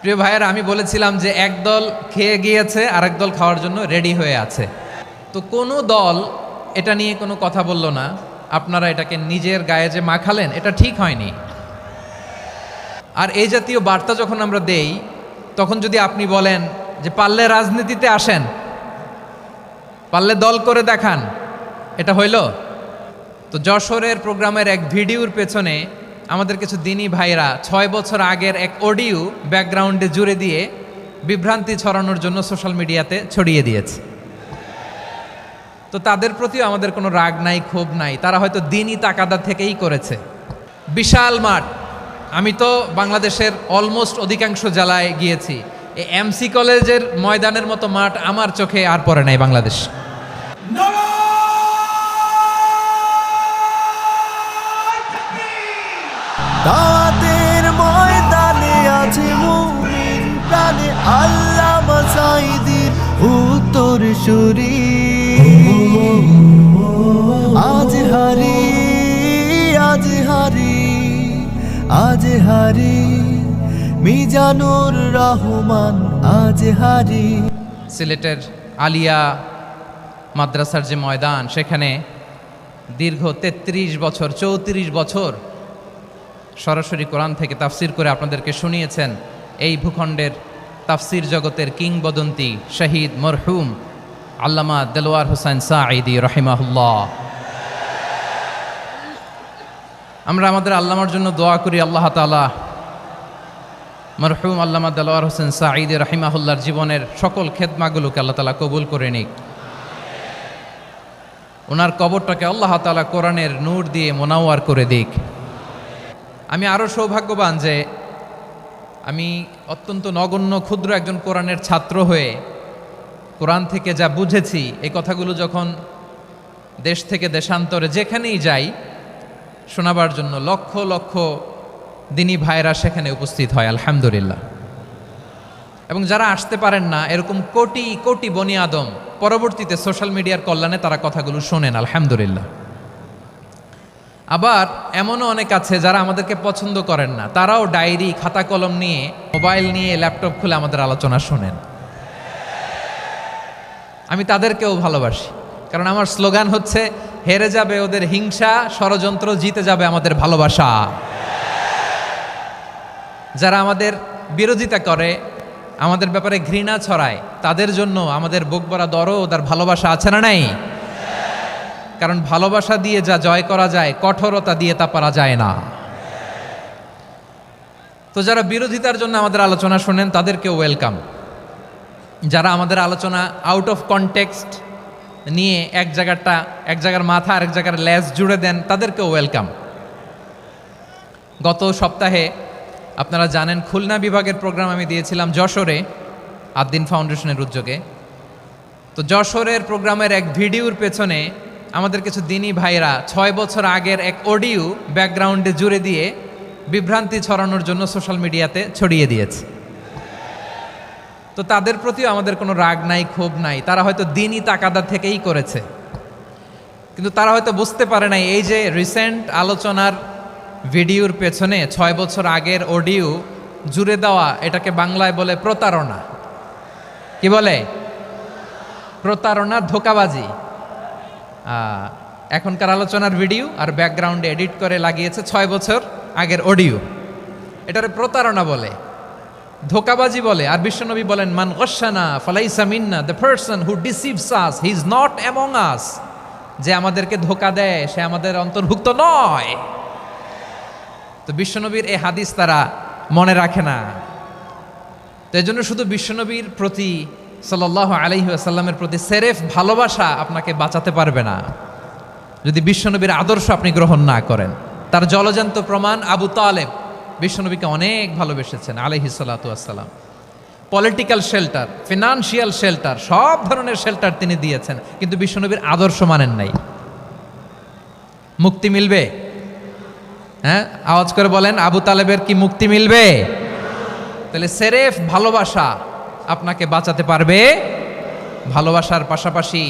প্রিয় ভাইয়েরা, আমি বলেছিলাম যে একদল খেয়ে গিয়েছে আর একদল খাওয়ার জন্য রেডি হয়ে আছে। তো কোনো দল এটা নিয়ে কোনো কথা বলল না। আপনারা এটাকে নিজের গায়ে যে মাখালেন, এটা ঠিক হয়নি। আর এই জাতীয় বার্তা যখন আমরা দেই, তখন যদি আপনি বলেন যে পারলে রাজনীতিতে আসেন, পারলে দল করে দেখান, এটা হইল? তো যশোরের প্রোগ্রামের এক ভিডিওর পেছনে আমাদের কিছু দিনী ভাইরা 6 বছর আগের এক অডিও ব্যাকগ্রাউন্ডে জুড়ে দিয়ে বিভ্রান্তি ছড়ানোর জন্য সোশ্যাল মিডিয়াতে ছড়িয়ে দিয়েছে। তো তাদের প্রতিও আমাদের কোনো রাগ নাই, ক্ষোভ নাই। তারা হয়তো দিনই তাকাদা থেকেই করেছে। বিশাল মাঠ, আমি তো বাংলাদেশের অলমোস্ট অধিকাংশ জেলায় গিয়েছি। এই এমসি কলেজের ময়দানের মতো মাঠ আমার চোখে আর পড়ে নাই বাংলাদেশ। দাওয়াতের ময়দানে আছে মুমিন প্রাণে আল্লামা সাঈদীর উত্তরসূরি। আজ হারি আজ হারি আজ হারি মিজানুর রহমান আজ হারি। সিলেটের আলিয়া মাদ্রাসার যে ময়দান, সেখানে দীর্ঘ 33 বছর 34 বছর সরাসরি কোরআন থেকে তাফসির করে আপনাদেরকে শুনিয়েছেন এই ভূখণ্ডের তাফসির জগতের কিংবদন্তি শহীদ মরহুম আল্লামা দেলোয়ার হোসেন সাঈদী রাহিমাহুল্লাহ। আমরা আমাদের আল্লামার জন্য দোয়া করি, আল্লাহ তাআলা মরহুম আল্লামা দেলোয়ার হোসেন সাঈদী রাহিমাহুল্লাহর জীবনের সকল খেদমাগুলোকে আল্লাহ তাআলা কবুল করে নিক। ওনার কবরটাকে আল্লাহ তাআলা কোরআনের নূর দিয়ে মোনাওয়ার করে দিক। আমি আরও সৌভাগ্যবান যে আমি অত্যন্ত নগণ্য ক্ষুদ্র একজন কোরআনের ছাত্র হয়ে কোরআন থেকে যা বুঝেছি, এই কথাগুলো যখন দেশ থেকে দেশান্তরে যেখানেই যাই শোনাবার জন্য লক্ষ লক্ষ দিনী ভাইরা সেখানে উপস্থিত হয়, আলহামদুলিল্লাহ। এবং যারা আসতে পারেন না, এরকম কোটি কোটি বনি আদম পরবর্তীতে সোশ্যাল মিডিয়ার কল্যাণে তারা কথাগুলো শোনেন, আলহামদুলিল্লাহ। আবার এমনও অনেক আছে যারা আমাদেরকে পছন্দ করেন না, তারাও ডায়েরি খাতা কলম নিয়ে, মোবাইল নিয়ে, ল্যাপটপ খুলে আমাদের আলোচনা শোনেন। আমি তাদেরকেও ভালোবাসি, কারণ আমার স্লোগান হচ্ছে হেরে যাবে ওদের হিংসা, ষড়যন্ত্র, জিতে যাবে আমাদের ভালোবাসা। যারা আমাদের বিরোধিতা করে, আমাদের ব্যাপারে ঘৃণা ছড়ায়, তাদের জন্য আমাদের বুক ভরা দরদ আর ভালোবাসা আছে না নাই? কারণ ভালোবাসা দিয়ে যা জয় করা যায়, কঠোরতা দিয়ে তা পারা যায় না। তো যারা বিরোধিতার জন্য আমাদের আলোচনা শোনেন, তাদেরকেও ওয়েলকাম। যারা আমাদের আলোচনা আউট অফ কনটেক্সট নিয়ে এক জায়গার মাথা আর এক জায়গার লেজ জুড়ে দেন, তাদেরকেও ওয়েলকাম। গত সপ্তাহে আপনারা জানেন খুলনা বিভাগের প্রোগ্রাম আমি দিয়েছিলাম যশোরে আদ্দিন ফাউন্ডেশনের উদ্যোগে। তো যশোরের প্রোগ্রামের এক ভিডিওর পেছনে আমাদের কিছু দিনী ভাইরা 6 বছর আগের এক অডিও ব্যাকগ্রাউন্ডে জুড়ে দিয়ে বিভ্রান্তি ছড়ানোর জন্য সোশ্যাল মিডিয়াতে ছড়িয়ে দিয়েছে। তো তাদের প্রতিও আমাদের কোনো রাগ নাই, ক্ষোভ নাই। তারা হয়তো দিনই তাকাদা থেকেই করেছে, কিন্তু তারা হয়তো বুঝতে পারে নাই এই যে রিসেন্ট আলোচনার ভিডিওর পেছনে 6 বছর আগের অডিও জুড়ে দেওয়া, এটাকে বাংলায় বলে প্রতারণা। কি বলে? প্রতারণা, ধোঁকাবাজি। এখনকার আলোচনার ভিডিও আর ব্যাকগ্রাউন্ডে এডিট করে লাগিয়েছে 6 বছর আগের অডিও। এটারে প্রতারণা বলে, ধোঁকাবাজি বলে। আর বিশ্বনবী বলেন, মান গশানা ফালাইসা মিন্না, the person who deceives us he is not among us. যে আমাদেরকে ধোঁকা দেয় সে আমাদের অন্তর্ভুক্ত নয়। তো বিশ্বনবীর এই হাদিস তারা মনে রাখে না। তো এই জন্য শুধু বিশ্বনবীর প্রতি সাল্লাল্লাহু আলাইহি ওয়াসাল্লামের প্রতি সেরেফ ভালোবাসা আপনাকে বাঁচাতে পারবে না যদি বিশ্বনবীর আদর্শ আপনি গ্রহণ না করেন। তার জলজান্ত প্রমাণ, আবু তালেব বিশ্বনবীকে অনেক ভালোবেসেছেন আলাইহিস সালাতু ওয়াসসালাম। পলিটিক্যাল শেল্টার, ফিনান্সিয়াল শেল্টার, সব ধরনের শেল্টার তিনি দিয়েছেন, কিন্তু বিশ্বনবীর আদর্শ মানেন নাই। মুক্তি মিলবে? হ্যাঁ, আওয়াজ করে বলেন, আবু তালেবের কি মুক্তি মিলবে? তাহলে সেরেফ ভালোবাসা আপনাকে বাঁচাতে পারবে। ভালোবাসার পাশাপাশি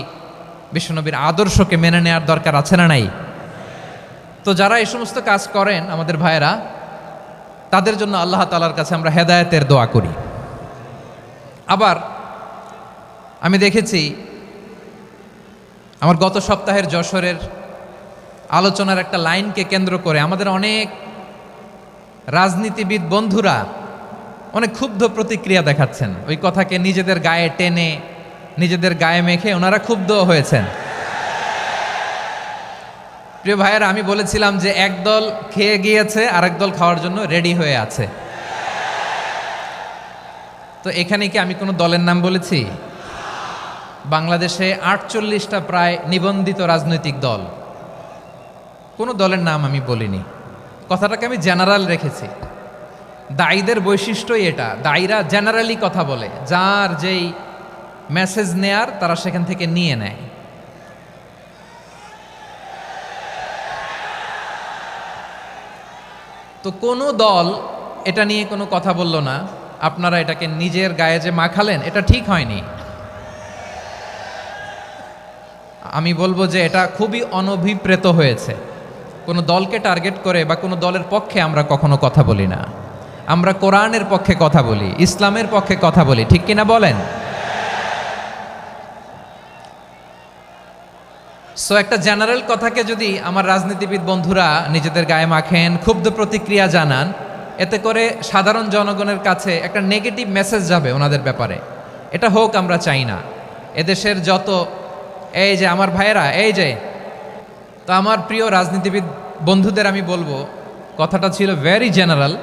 বিশ্বনবীর আদর্শকে মেনে নেওয়ার দরকার আছে না নাই? তো যারা এই সমস্ত কাজ করেন আমাদের ভাইয়েরা, তাদের জন্য আল্লাহ তাআলার কাছে আমরা হেদায়েতের দোয়া করি। আবার আমি দেখেছি আমার গত সপ্তাহের যশোরের আলোচনার একটা লাইনকে কেন্দ্র করে আমাদের অনেক রাজনীতিবিদ বন্ধুরা অনেক ক্ষুব্ধ প্রতিক্রিয়া দেখাচ্ছেন। ওই কথাকে নিজেদের গায়ে টেনে নিজেদের গায়ে মেখে ওনারা ক্ষুব্ধ হয়েছেন। প্রিয় ভাইয়েরা, আমি বলেছিলাম যে একদল খেয়ে গিয়েছে আর একদল খাওয়ার জন্য রেডি হয়ে আছে। তো এখানে কি আমি কোনো দলের নাম বলেছি? বাংলাদেশে 48টা প্রায় নিবন্ধিত রাজনৈতিক দল, কোনো দলের নাম আমি বলিনি। কথাটাকে আমি জেনারেল রেখেছি। দায়ীদের বৈশিষ্ট্যই এটা, দায়ীরা জেনারেলি কথা বলে, যার যেই মেসেজ নেয়ার তারা সেখান থেকে নিয়ে নেয়। তো কোনো দল এটা নিয়ে কোনো কথা বলল না, আপনারা এটাকে নিজের গায়ে যে মাখালেন এটা ঠিক হয়নি। আমি বলবো যে এটা খুবই অনভিপ্রেত হয়েছে। কোনো দলকে টার্গেট করে বা কোনো দলের পক্ষে আমরা কখনো কথা বলি না। আমরা কোরআনের পক্ষে কথা বলি, ইসলামের পক্ষে কথা বলি, ঠিক কিনা বলেন? সো একটা জেনারেল কথাকে যদি আমার রাজনীতিবিদ বন্ধুরা নিজেদের গায়ে মাখেন, ক্ষুব্ধ প্রতিক্রিয়া জানান, এতে করে সাধারণ জনগণের কাছে একটা নেগেটিভ মেসেজ যাবে ওনাদের ব্যাপারে। এটা হোক আমরা চাই না। এদেশের যত এই যে আমার ভাইয়েরা, এই যে তো আমার প্রিয় রাজনীতিবিদ বন্ধুদের আমি বলবো, কথাটা ছিল ভেরি জেনারেল,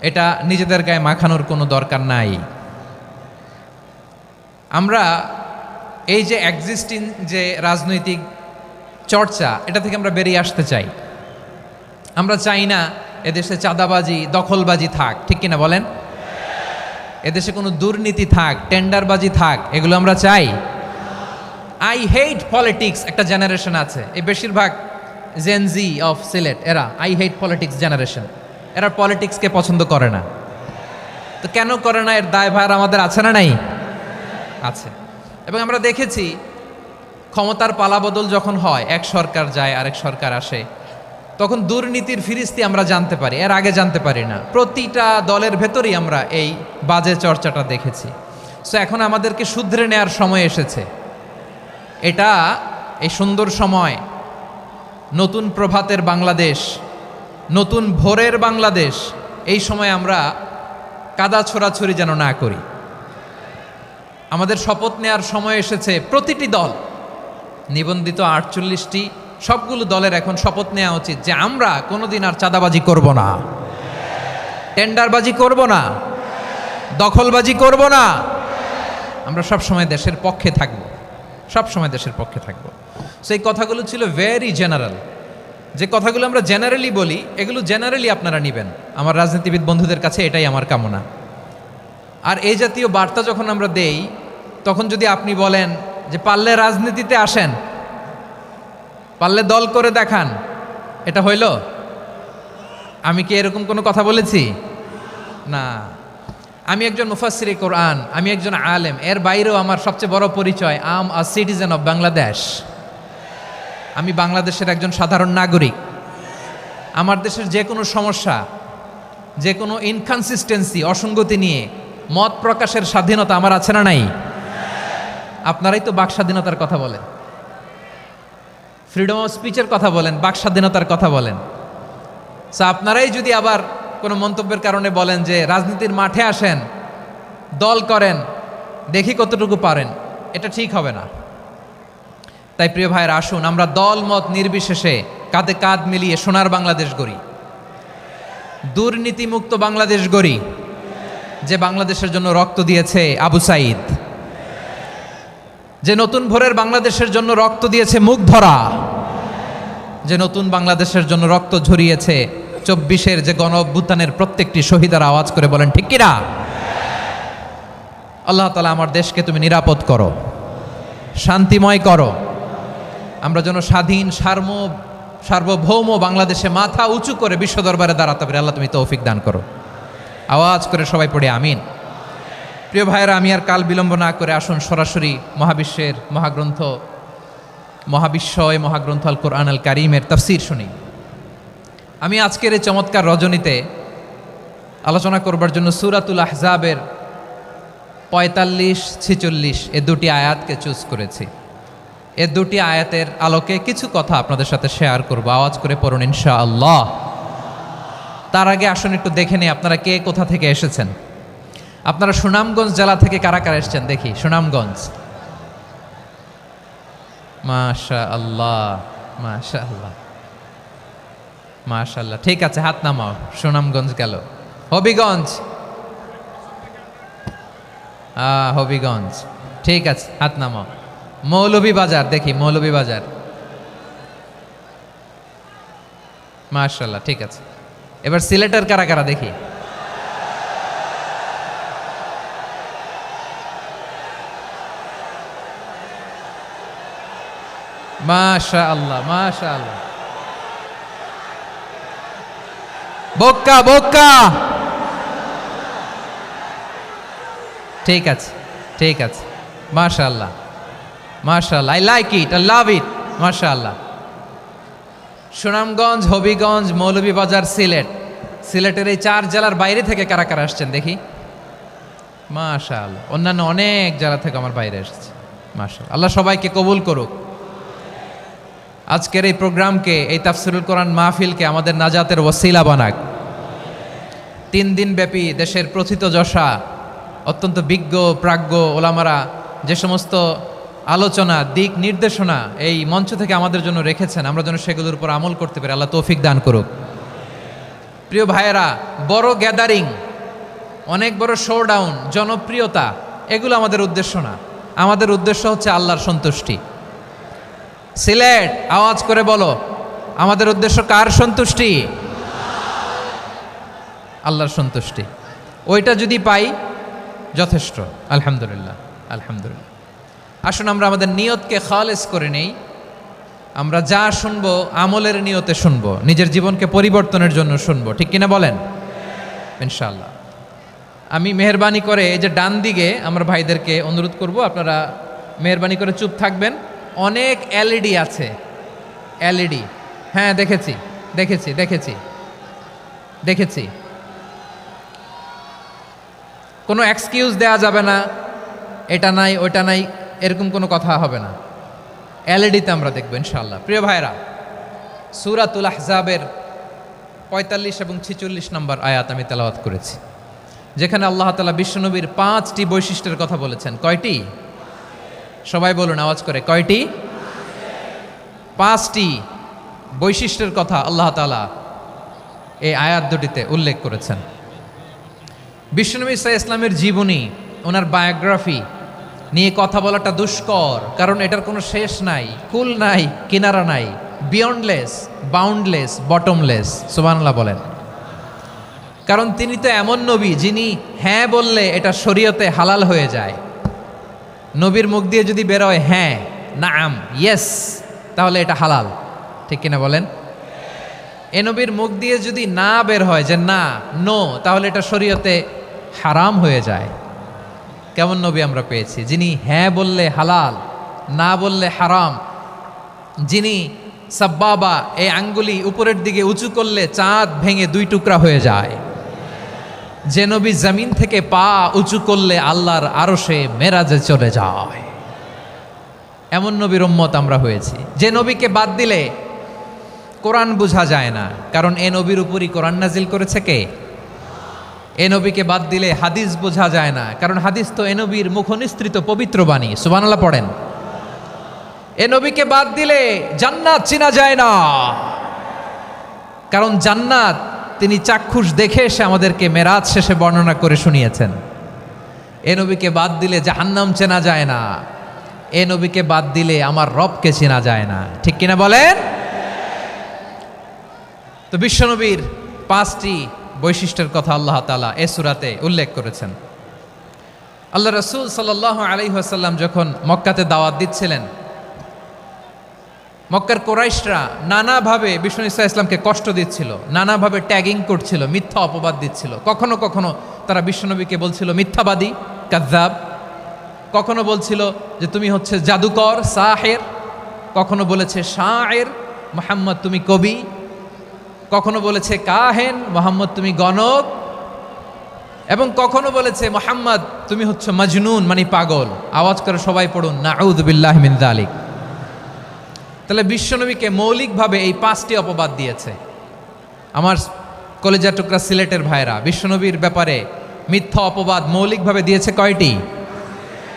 এটা নিজেদের গায়ে মাখানোর কোনো দরকার নাই। আমরা এই যে এক্সিস্টিং যে রাজনৈতিক চর্চা, এটা থেকে আমরা বেরিয়ে আসতে চাই। আমরা চাই না এদেশে চাঁদাবাজি, দখলবাজি থাক, ঠিক কিনা বলেন? এদেশে কোনো দুর্নীতি থাক, টেন্ডারবাজি থাক, এগুলো আমরা চাই। আই হেট পলিটিক্স একটা জেনারেশন আছে, এই বেশিরভাগ জেনজি অফ সিলেট, এরা আই হেট পলিটিক্স জেনারেশন, এরা পলিটিক্সকে পছন্দ করে না। তো কেন করে না, এর দায়ভার আমাদের আছে না নাই? আছে। এবং আমরা দেখেছি ক্ষমতার পালাবদল যখন হয়, এক সরকার যায় আরেক সরকার আসে, তখন দুর্নীতির ফিরিস্তি আমরা জানতে পারি, এর আগে জানতে পারি না। প্রতিটা দলের ভেতরেই আমরা এই বাজে চর্চাটা দেখেছি। সো এখন আমাদেরকে শুধরে নেওয়ার সময় এসেছে। এটা এই সুন্দর সময়, নতুন প্রভাতের বাংলাদেশ, নতুন ভোরের বাংলাদেশ, এই সময় আমরা কাদা ছোড়াছুড়ি যেন না করি। আমাদের শপথ নেওয়ার সময় এসেছে। প্রতিটি দল, নিবন্ধিত 48টি, সবগুলো দলের এখন শপথ নেওয়া উচিত যে আমরা কোনোদিন আর চাঁদাবাজি করব না, টেন্ডারবাজি করব না, দখলবাজি করব না। আমরা সবসময় দেশের পক্ষে থাকব, সবসময় দেশের পক্ষে থাকব। সেই কথাগুলো ছিল ভেরি জেনারেল। যে কথাগুলো আমরা জেনারেলি বলি, এগুলো জেনারেলি আপনারা নেবেন। আমার রাজনীতিবিদ বন্ধুদের কাছে এটাই আমার কামনা। আর এই জাতীয় বার্তা যখন আমরা দেই, তখন যদি আপনি বলেন যে পারলে রাজনীতিতে আসেন, পারলে দল করে দেখান, এটা হইল? আমি কি এরকম কোনো কথা বলেছি? না। আমি একজন মুফাসসিরে কোরআন, আমি একজন আলেম, এর বাইরেও আমার সবচেয়ে বড় পরিচয় আম আ সিটিজেন অফ বাংলাদেশ। আমি বাংলাদেশের একজন সাধারণ নাগরিক। আমার দেশের যে কোনো সমস্যা, যে কোনো ইনকনসিস্টেন্সি, অসঙ্গতি নিয়ে মত প্রকাশের স্বাধীনতা আমার আছে না নাই? আপনারাই তো বাক স্বাধীনতার কথা বলেন, ফ্রিডম অফ স্পিচের কথা বলেন, বাক স্বাধীনতার কথা বলেন। সো আপনারাই যদি আবার কোনো মন্তব্যের কারণে বলেন যে রাজনীতির মাঠে আসেন, দল করেন, দেখি কতটুকু পারেন, এটা ঠিক হবে না। তাই প্রিয় ভাইয়েরা, আসুন আমরা দল মত নির্বিশেষে কাঁধে কাঁধ মিলিয়ে সোনার বাংলাদেশ গড়ি, দুর্নীতিমুক্ত বাংলাদেশ গড়ি, যে বাংলাদেশের জন্য রক্ত দিয়েছে আবু সাঈদ, যে নতুন ভোরের বাংলাদেশের জন্য রক্ত দিয়েছে মুগ্ধরা, যে নতুন বাংলাদেশের জন্য রক্ত ঝরিয়েছে 24-এর যে গণ অভ্যুত্থানের প্রত্যেকটি শহীদারা। আওয়াজ করে বলেন ঠিক কিনা? আল্লাহ তাআলা আমার দেশকে তুমি নিরাপদ করো, শান্তিময় করো। আমরা যেন স্বাধীন সার্বভৌম বাংলাদেশে মাথা উঁচু করে বিশ্ব দরবারে দাঁড়াতে পারি। আল্লাহ তুমি তৌফিক দান করো। আওয়াজ করে সবাই পড়ে আমিন। প্রিয় ভাইয়েরা, আমি আর কাল বিলম্ব না করে আসুন সরাসরি মহাবিশ্বের মহাগ্রন্থ, মহাগ্রন্থ আল কোরআন আল কারীমের তাফসীর শুনি। আমি আজকের এই চমৎকার রজনীতে আলোচনা করবার জন্য সূরাতুল আহজাবের 45-46 এ দুটি আয়াতকে চুজ করেছি। এ দুটি আয়াতের আলোকে কিছু কথা আপনাদের সাথে শেয়ার করব। আওয়াজ করে পড়ুন ইনশাআল্লাহ। তার আগে আসুন একটু দেখে নিই আপনারা কে কোথা থেকে এসেছেন। আপনারা সুনামগঞ্জ জেলা থেকে কারা কারা এসেছেন দেখি। সুনামগঞ্জ, মাশাআল্লাহ মাশাআল্লাহ মাশাআল্লাহ, ঠিক আছে, হাত নামাও। সুনামগঞ্জ গেল। হবিগঞ্জ, হবিগঞ্জ, ঠিক আছে, হাত নামাও। মৌলভীবাজার, দেখি মৌলভীবাজার, মাশাআল্লাহ, ঠিক আছে। এবার সিলেটের কারা কারা দেখি। মাশাআল্লাহ মাশাআল্লাহ। বক্কা বক্কা, ঠিক আছে ঠিক আছে, মাশাআল্লাহ মাশাআল্লাহ, I like it, I love it, মাশাআল্লাহ। সুনামগঞ্জ, হবিগঞ্জ, মৌলভীবাজার, সিলেট। সিলেটের এই 4 জেলার বাইরে থেকে কারা কারা আসছেন দেখি। মাশাআল্লাহ, অন্যান্য অনেক জেলা থেকে আমার বাইরে এসেছে, মাশাআল্লাহ। আল্লাহ সবাইকে কবুল করুক। আজকের এই প্রোগ্রামকে, এই তাফসিরুল কোরআন মাহফিলকে আমাদের নাজাতের ওসিলা বানাক। 3 দিন ব্যাপী দেশের প্রথিতযশা অত্যন্ত বিজ্ঞ প্রাজ্ঞ ওলামারা যে সমস্ত আলোচনা, দিক নির্দেশনা এই মঞ্চ থেকে আমাদের জন্য রেখেছেন, আমরা যেন সেগুলোর উপর আমল করতে পারি। আল্লাহ তৌফিক দান করুক। প্রিয় ভাইয়েরা, বড় গ্যাদারিং, অনেক বড় শোডাউন, জনপ্রিয়তা, এগুলো আমাদের উদ্দেশ্য না। আমাদের উদ্দেশ্য হচ্ছে আল্লাহর সন্তুষ্টি। সিলেট, আওয়াজ করে বলো, আমাদের উদ্দেশ্য কার সন্তুষ্টি? আল্লাহর সন্তুষ্টি। ওইটা যদি পাই যথেষ্ট, আলহামদুলিল্লাহ আলহামদুলিল্লাহ। আসুন আমরা আমাদের নিয়তকে খালেস করে নেই। আমরা যা শুনবো আমলের নিয়তে শুনবো, নিজের জীবনকে পরিবর্তনের জন্য শুনবো, ঠিক কিনা বলেন? ইনশাআল্লাহ। আমি মেহরবানি করে এই যে ডান দিকে আমরা ভাইদেরকে অনুরোধ করব, আপনারা মেহরবানি করে চুপ থাকবেন। অনেক এলইডি আছে, এলইডি, হ্যাঁ দেখেছি দেখেছি দেখেছি দেখেছি। কোনো এক্সকিউজ দেওয়া যাবে না, এটা নাই ওইটা নাই, এরকম কোনো কথা হবে না। এলইডিতে আমরা দেখবো ইনশাআল্লাহ। প্রিয় ভাইরা, সূরাতুল আহজাবের 45 এবং 46 নম্বর আয়াত আমি তেলাওয়াত করেছি, যেখানে আল্লাহ তাআলা বিশ্বনবীর 5টি বৈশিষ্ট্যের কথা বলেছেন। কয়টি? সবাই বলুন আওয়াজ করে, কয়টি? 5টি বৈশিষ্ট্যের কথা আল্লাহ তাআলা এই আয়াত দুটিতে উল্লেখ করেছেন। বিশ্বনবী সাল্লাল্লাহু আলাইহি ইসলামের জীবনী, ওনার বায়োগ্রাফি নিয়ে কথা বলাটা দুষ্কর, কারণ এটার কোনো শেষ নাই, কুল নাই, কিনারা নাই, বিয়ন্ডলেস, বাউন্ডলেস, বটমলেস। সুবহানাল্লাহ বলেন। কারণ তিনি তো এমন নবী যিনি হ্যাঁ বললে এটা শরীয়তে হালাল হয়ে যায়। নবীর মুখ দিয়ে যদি বেরোয় হ্যাঁ, নাম, ইয়েস, তাহলে এটা হালাল, ঠিক কিনা বলেন? এ নবীর মুখ দিয়ে যদি না বের হয় যে না, নো, তাহলে এটা শরীয়তে হারাম হয়ে যায়। কেমন নবী আমরা পেয়েছি, যিনি হ্যাঁ বললে হালাল, না বললে হারাম, যিনি সাব্বাবা, এই আঙ্গুলি উপরের দিকে উঁচু করলে চাঁদ ভেঙে 2 টুকরা হয়ে যায়, যে নবী জমিন থেকে পা উঁচু করলে আল্লাহর আরশে মেরাজে চলে যায়। এমন নবীর উম্মত আমরা হয়েছি। যে নবীকে বাদ দিলে কোরআন বোঝা যায় না, কারণ এ নবীর উপরই কোরআন নাজিল করেছে কে? এ নবীকে বাদ দিলে হাদিস বোঝা যায় না, কারণ হাদিস তো এ নবীর মুখনিসৃত পবিত্র বাণী। সুবহানাল্লাহ পড়েন। এ নবীকে বাদ দিলে জান্নাত চেনা যায় না, কারণ জান্নাত তিনি চাক্ষুষ দেখে এসে আমাদেরকে মেরাজ শেষে বর্ণনা করে শুনিয়েছেন। এ নবীকে বাদ দিলে জাহান্নাম চেনা যায় না, এ নবীকে বাদ দিলে আমার রবকে চেনা যায় না, ঠিক কিনা বলেন? তো বিশ্বনবীর 5টি বৈশিষ্ট্যের কথা আল্লাহ তাআলা এই সূরাতে উল্লেখ করেছেন। আল্লাহ রাসূল সাল্লাল্লাহু আলাইহি ওয়াসাল্লাম যখন মক্কাতে দাওয়াত দিচ্ছিলেন, মক্কার কুরাইশরা নানাভাবে বিষ্ণু ঈসা ইসলামকে কষ্ট দিচ্ছিল, নানাভাবে ট্যাগিং করছিল, মিথ্যা অপবাদ দিচ্ছিল। কখনো কখনো তারা বিশ্বনবীকে বলছিল মিথ্যাবাদী, কাযযাব। কখনো বলছিল যে তুমি হচ্ছে জাদুকর, সাহের। কখনো বলেছে শায়ের, মুহাম্মদ তুমি কবি। কখনো বলেছে কাহেন, মুহাম্মদ তুমি গণক। এবং কখনো বলেছে মুহাম্মদ তুমি হচ্ছে মাজনুন মানে পাগল। আওয়াজ করে সবাই পড়ুন নাউযু বিল্লাহি মিন যালিক। তাহলে বিশ্বনবীকে মৌলিকভাবে এই 5টি অপবাদ দিয়েছে। আমার কলেজার টুকরা সিলেটের ভাইরা, বিশ্বনবীর ব্যাপারে মিথ্যা অপবাদ মৌলিকভাবে দিয়েছে কয়টি?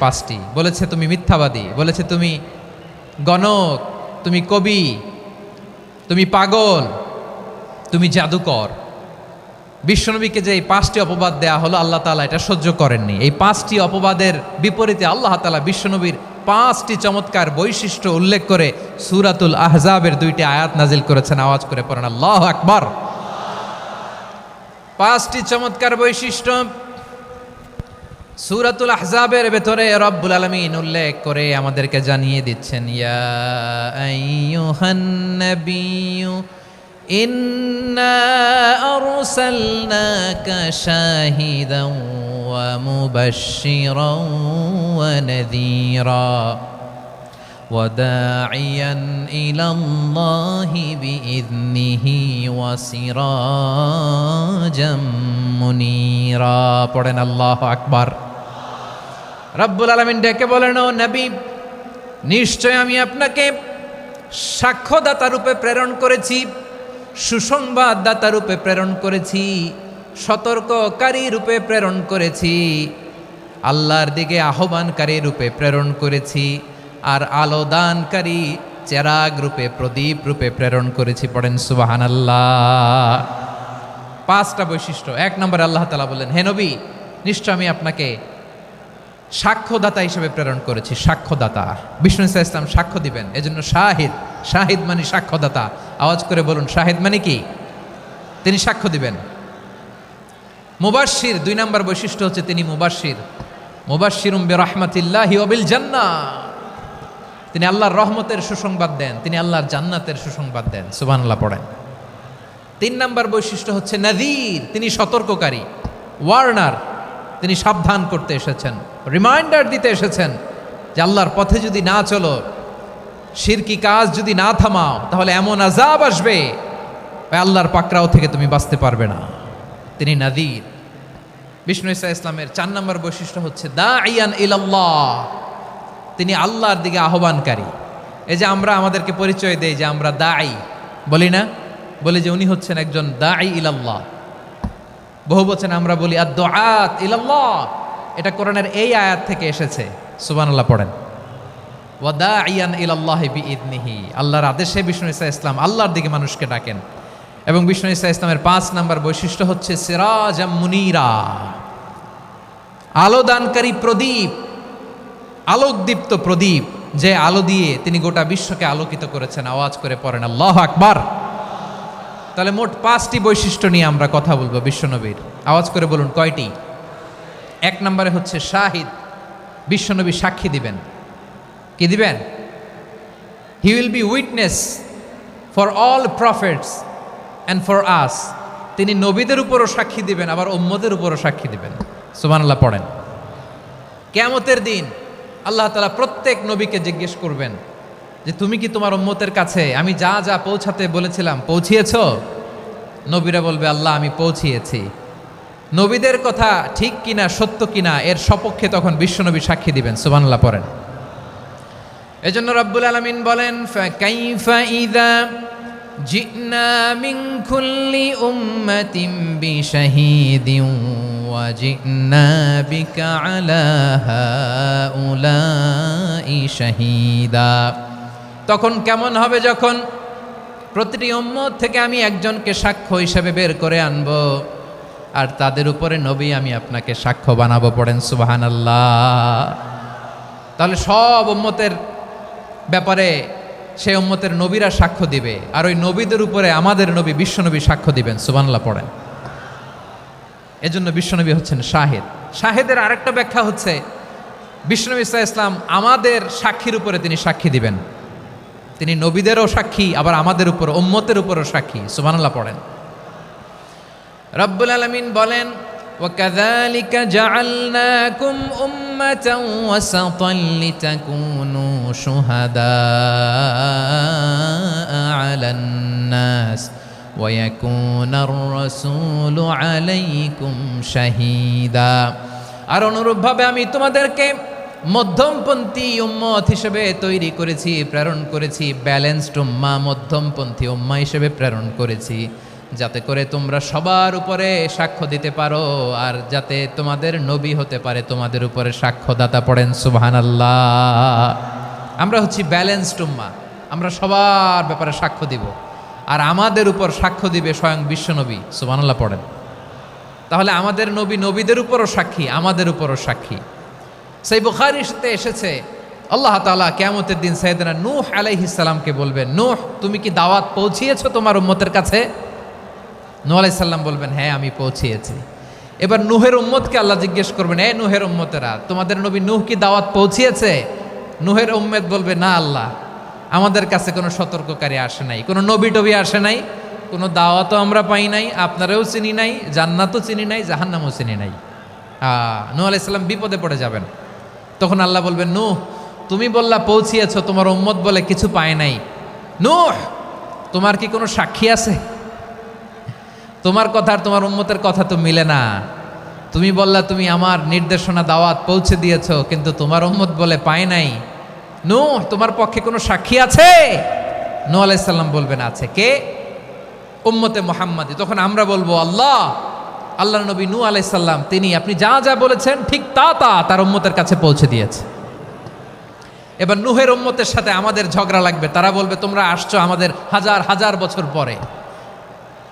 5টি। বলেছে তুমি মিথ্যাবাদী, বলেছে তুমি গণক, তুমি কবি, তুমি পাগল, তুমি জাদুকর। বিশ্বনবীকে যে এই 5টি অপবাদ দেয়া হলো, আল্লাহ তাআলা এটা সহ্য করেননি। এই 5টি অপবাদের বিপরীতে আল্লাহ তাআলা বিশ্বনবীর 5টি চমৎকার বৈশিষ্ট্য উল্লেখ করে সূরাতুল আহজাবের 2টি আয়াত নাজিল করেছেন। আওয়াজ করে পড়েন আল্লাহু আকবার। 5টি চমৎকার বৈশিষ্ট্য সূরাতুল আহজাবের ভেতরে রব্বুল আলামিন উল্লেখ করে আমাদেরকে জানিয়ে দিচ্ছেন, ইয়া আইয়ুহান নাবিয়্যু ইন্না আরসালনাকা শাহিদান ওয়া মুবাশশিরান ওয়া নাযীরা ওয়া দাঈয়ান ইলাল্লাহি বিইذনিহি ওয়া সিরাজাম মুনীরা। পড়েন আল্লাহু আকবার। রব্বুল আলামিন ডেকে বলেন, ও নবী, নিশ্চয় আমি আপনাকে সাক্ষ্যদাতা রূপে প্রেরণ করেছি, সুসংবাদদাতা রূপে প্রেরণ করেছি, সতর্ককারী রূপে প্রেরণ করেছি, আল্লাহর দিকে আহ্বানকারী রূপে প্রেরণ করেছি, আর আলো দানকারী চেরাগ রূপে, প্রদীপ রূপে প্রেরণ করেছি। পড়েন সুবহানাল্লাহ। 5টা বৈশিষ্ট্য। 1 নম্বরে আল্লাহ তাআলা বললেন, হে নবী, নিশ্চয় আমি আপনাকে সাক্ষ্যদাতা হিসেবে প্রেরণ করেছি। সাক্ষ্যদাতা, বিষ্ণু ইসা ইসলাম সাক্ষ্য দিবেন, এজন্য শাহিদ। শাহিদ মানে সাক্ষ্যদাতা। আওয়াজ করে বলুন, শাহিদ মানে কি? তিনি সাক্ষ্য দিবেন। মুবাশশির, 2 নম্বর বৈশিষ্ট্য হচ্ছে তিনি মুবাশশির। মুবাশশিরুম বিরাহমাতিল্লাহি ওয়া বিল জান্নাহ, তিনি আল্লাহর রহমতের সুসংবাদ দেন, তিনি আল্লাহর জান্নাতের সুসংবাদ দেন। সুবহানাল্লাহ পড়েন। 3 নম্বর বৈশিষ্ট্য হচ্ছে নাযীর, তিনি সতর্ককারী, ওয়ার্নার, তিনি সাবধান করতে এসেছেন, রিমাইন্ডার দিতে এসেছেন যে আল্লাহর পথে যদি না চলো, শিরকি কাজ যদি না থামাও, তাহলে এমন আযাব আসবে আল্লাহর পাকড়াও থেকে তুমি বাঁচতে পারবে না। তিনি নাযীর। বিষ্ণু ইসা ইসলামের 4 নম্বর বৈশিষ্ট্য হচ্ছে দাঈয়ান ইলাল্লাহ, তিনি আল্লাহর দিকে আহ্বানকারী। এই যে আমরা আমাদেরকে পরিচয় দেই যে আমরা দাঈ, বলি না? বলি যে উনি হচ্ছেন একজন দাঈ ইলাল্লাহ। বহু বচনে আমরা বলি আদ-দুআত ইলাল্লাহ। এটা কোরআনের এই আয়াত থেকে এসেছে। সুবহানাল্লাহ পড়েন। ওয়া দাঈয়ান ইলাল্লাহি বিইذনিহি, আল্লাহর আদেশে বিষ্ণু ইসা ইসলাম আল্লাহর দিকে মানুষকে ডাকেন। এবং বিষ্ণু ইসা ইসলামের 5 নম্বর বৈশিষ্ট্য হচ্ছে সিরাজাম মুনীরা, আলোদানকারী প্রদীপ, আলোকদীপ্ত প্রদীপ, যে আলো দিয়ে তিনি গোটা বিশ্বকে আলোকিত করেছেন। আওয়াজ করে পড়েন আল্লাহু আকবার। তাহলে মোট 5টি বৈশিষ্ট্য নিয়ে আমরা কথা বলবো বিশ্বনবীর। আওয়াজ করে বলুন কয়টি? 1 নম্বরে হচ্ছে শাহিদ, বিশ্বনবী সাক্ষী দিবেন। কি দিবেন? He will be witness for all prophets and for us. তিনি নবীদের উপরও সাক্ষী দিবেন, আবার উম্মতের উপরও সাক্ষী দিবেন। সুবহানাল্লাহ পড়েন। কিয়ামতের দিন আল্লাহ তাআলা প্রত্যেক নবীকে জিজ্ঞেস করবেন যে তুমি কি তোমার উম্মতের কাছে আমি যা যা পৌঁছাতে বলেছিলাম পৌঁছিয়েছো? নবীরা বলবে আল্লাহ আমি পৌঁছিয়েছি। নবীদের কথা ঠিক কিনা, সত্য কিনা, এর সপক্ষে তখন বিশ্বনবী সাক্ষী দিবেন। সুবহানাল্লাহ পড়েন। এজন্য রব্বুল আলামিন বলেন, ফাকাইফা ইযা জিনা মিন কুল্লি উম্মাতিন বিশাহীদিন ওয়া জিনা বিকা আলা হাউলাই শাহীদা। তখন কেমন হবে যখন প্রতিটি উম্মত থেকে আমি একজনকে সাক্ষ্য হিসেবে বের করে আনব, আর তাদের উপরে নবী আমি আপনাকে সাক্ষ্য বানাবো। পড়েন সুবহানাল্লাহ। তাহলে সব উম্মতের ব্যাপারে সেই উম্মতের নবীরা সাক্ষ্য দিবে, আর ওই নবীদের উপরে আমাদের নবী বিশ্বনবী সাক্ষ্য দিবেন। সুবহানাল্লাহ পড়েন। এজন্য বিশ্বনবী হচ্ছেন শাহিদ। শাহিদের আরেকটা ব্যাখ্যা হচ্ছে বিশ্বনবী সাল্লাল্লাহু আলাইহি ওয়াসাল্লাম আমাদের সাক্ষীর উপরে তিনি সাক্ষী দিবেন। তিনি নবীদেরও সাক্ষী, আবার আমাদের উপর উম্মতের উপরও সাক্ষী। সুবহানাল্লাহ পড়েন। রব্বুল আলামিন বলেন, وَكَذَلِكَ جَعَلْنَاكُمْ أُمَّةً وَسَطًا لِتَكُونُوا شُهَدَاءَ عَلَى النَّاسِ ويكون الرسول عليكم شهيدا। আর অনুরূপভাবে আমি তোমাদেরকে মধ্যমপন্থী উম্মত হিসেবে তৈরি করেছি, প্রেরণ করেছি, ব্যালেন্সড উম্মাহ, মধ্যমপন্থী উম্মাহ হিসেবে প্রেরণ করেছি, যাতে করে তোমরা সবার উপরে সাক্ষ্য দিতে পারো, আর যাতে তোমাদের নবী হতে পারে তোমাদের উপরে সাক্ষ্যদাতা। পড়েন সুবহানাল্লাহ। আমরা হচ্ছি ব্যালেন্সড উম্মাহ, আমরা সবার ব্যাপারে সাক্ষ্য দিব, আর আমাদের উপর সাক্ষ্য দিবে স্বয়ং বিশ্বনবী। সুবহানাল্লাহ পড়েন। তাহলে আমাদের নবী নবীদের উপরও সাক্ষী, আমাদের উপরও সাক্ষী। সেই বুখারীতে এসেছে আল্লাহ তাআলা কিয়ামতের দিন সাইয়েদনা নূহ আলাইহিস সালামকে বলবেন, নূহ তুমি কি দাওয়াত পৌঁছিয়েছো তোমার উম্মতের কাছে? নূহ আলাইহিস সালাম বলবেন, হ্যাঁ আমি পৌঁছিয়েছি। এবার নূহের উম্মতকে আল্লাহ জিজ্ঞেস করবেন, এ নূহের উম্মতেরা, তোমাদের নবী নূহ কি দাওয়াত পৌঁছিয়েছে? নূহের উম্মত বলবে, না আল্লাহ, আমাদের কাছে কোনো সতর্ককারী আসে নাই, কোনো নবী টবি আসে নাই, কোনো দাওয়াতও আমরা পাই নাই, আপনারাও চিনি নাই, জান্নাতও চিনি নাই, জাহান্নামও চিনি নাই। নূহ আলাইহিস সালাম বিপদে পড়ে যাবেন। তখন আল্লাহ বলবেন, নূহ তুমি বললা পৌঁছিয়েছো, তোমার উম্মত বলে কিছু পায় নাই। নূহ তোমার কি কোনো সাক্ষী আছে? তোমার কথা আর তোমার উম্মতের কথা তো মিলে না। তুমি বললা তুমি আমার নির্দেশনা দাওয়াত পৌঁছে দিয়েছো, কিন্তু তোমার উম্মত বলে পায় নাই। নূহ তোমার পক্ষে কোনো সাক্ষী আছে? নূহ আলাইহিস সালাম বলবেন, আছে। কে? উম্মতে মুহাম্মাদি। তখন আমরা বলবো, আল্লাহ, আল্লাহর নবী নূহ আলাইহিস সালাম তিনি আপনি যা যা বলেছেন ঠিক তা তা তার উম্মতের কাছে পৌঁছে দিয়েছে। এবার নূহের উম্মতের সাথে আমাদের ঝগড়া লাগবে। তারা বলবে, তোমরা আসছো আমাদের হাজার হাজার বছর পরে,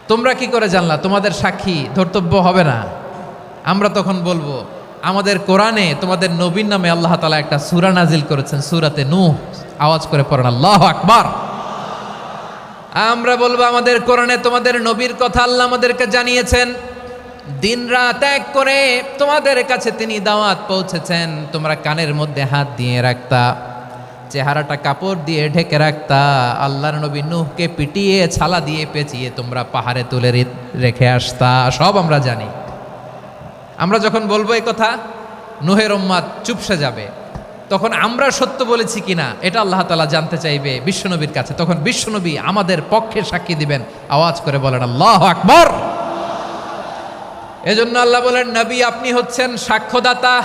তোমরা কি করে জানলা? তোমাদের সাক্ষী ধর্তব্য হবে না। আমরা তখন বলবো, আমাদের কোরআনে তোমাদের নবীর নামে আল্লাহ তাআলা একটা সূরা নাজিল করেছেন, সূরাতে নূহ। আওয়াজ করে পড়েন আল্লাহু আকবার। আমরা বলবো, আমাদের কোরআনে তোমাদের নবীর কথা আল্লাহ আমাদেরকে জানিয়েছেন, দিন রাত এক করে তোমাদের কাছে তিনি দাওয়াত পৌঁছেছেন। তোমরা কানের মধ্যে হাত দিয়ে রাখতা, চেহারাটা কাপড় দিয়ে ঢেকে রাখতা, আল্লাহর নবী নূহকে পিটিয়ে ছালা দিয়ে পেঁচিয়ে তোমরা পাহাড়ে তুলে রেখে আসতা। সব আমরা জানি। আমরা যখন বলবো এই কথা, নূহের উম্মত চুপসে যাবে। তখন আমরা সত্য বলেছি কিনা এটা আল্লাহ তাআলা জানতে চাইবে বিশ্বনবীর কাছে। তখন বিশ্বনবী আমাদের পক্ষে সাক্ষী দিবেন। আওয়াজ করে বলেন আল্লাহু আকবার। এজন্য আল্লাহ বলেন, নবী আপনি হচ্ছেন সাক্ষ্যদাতা,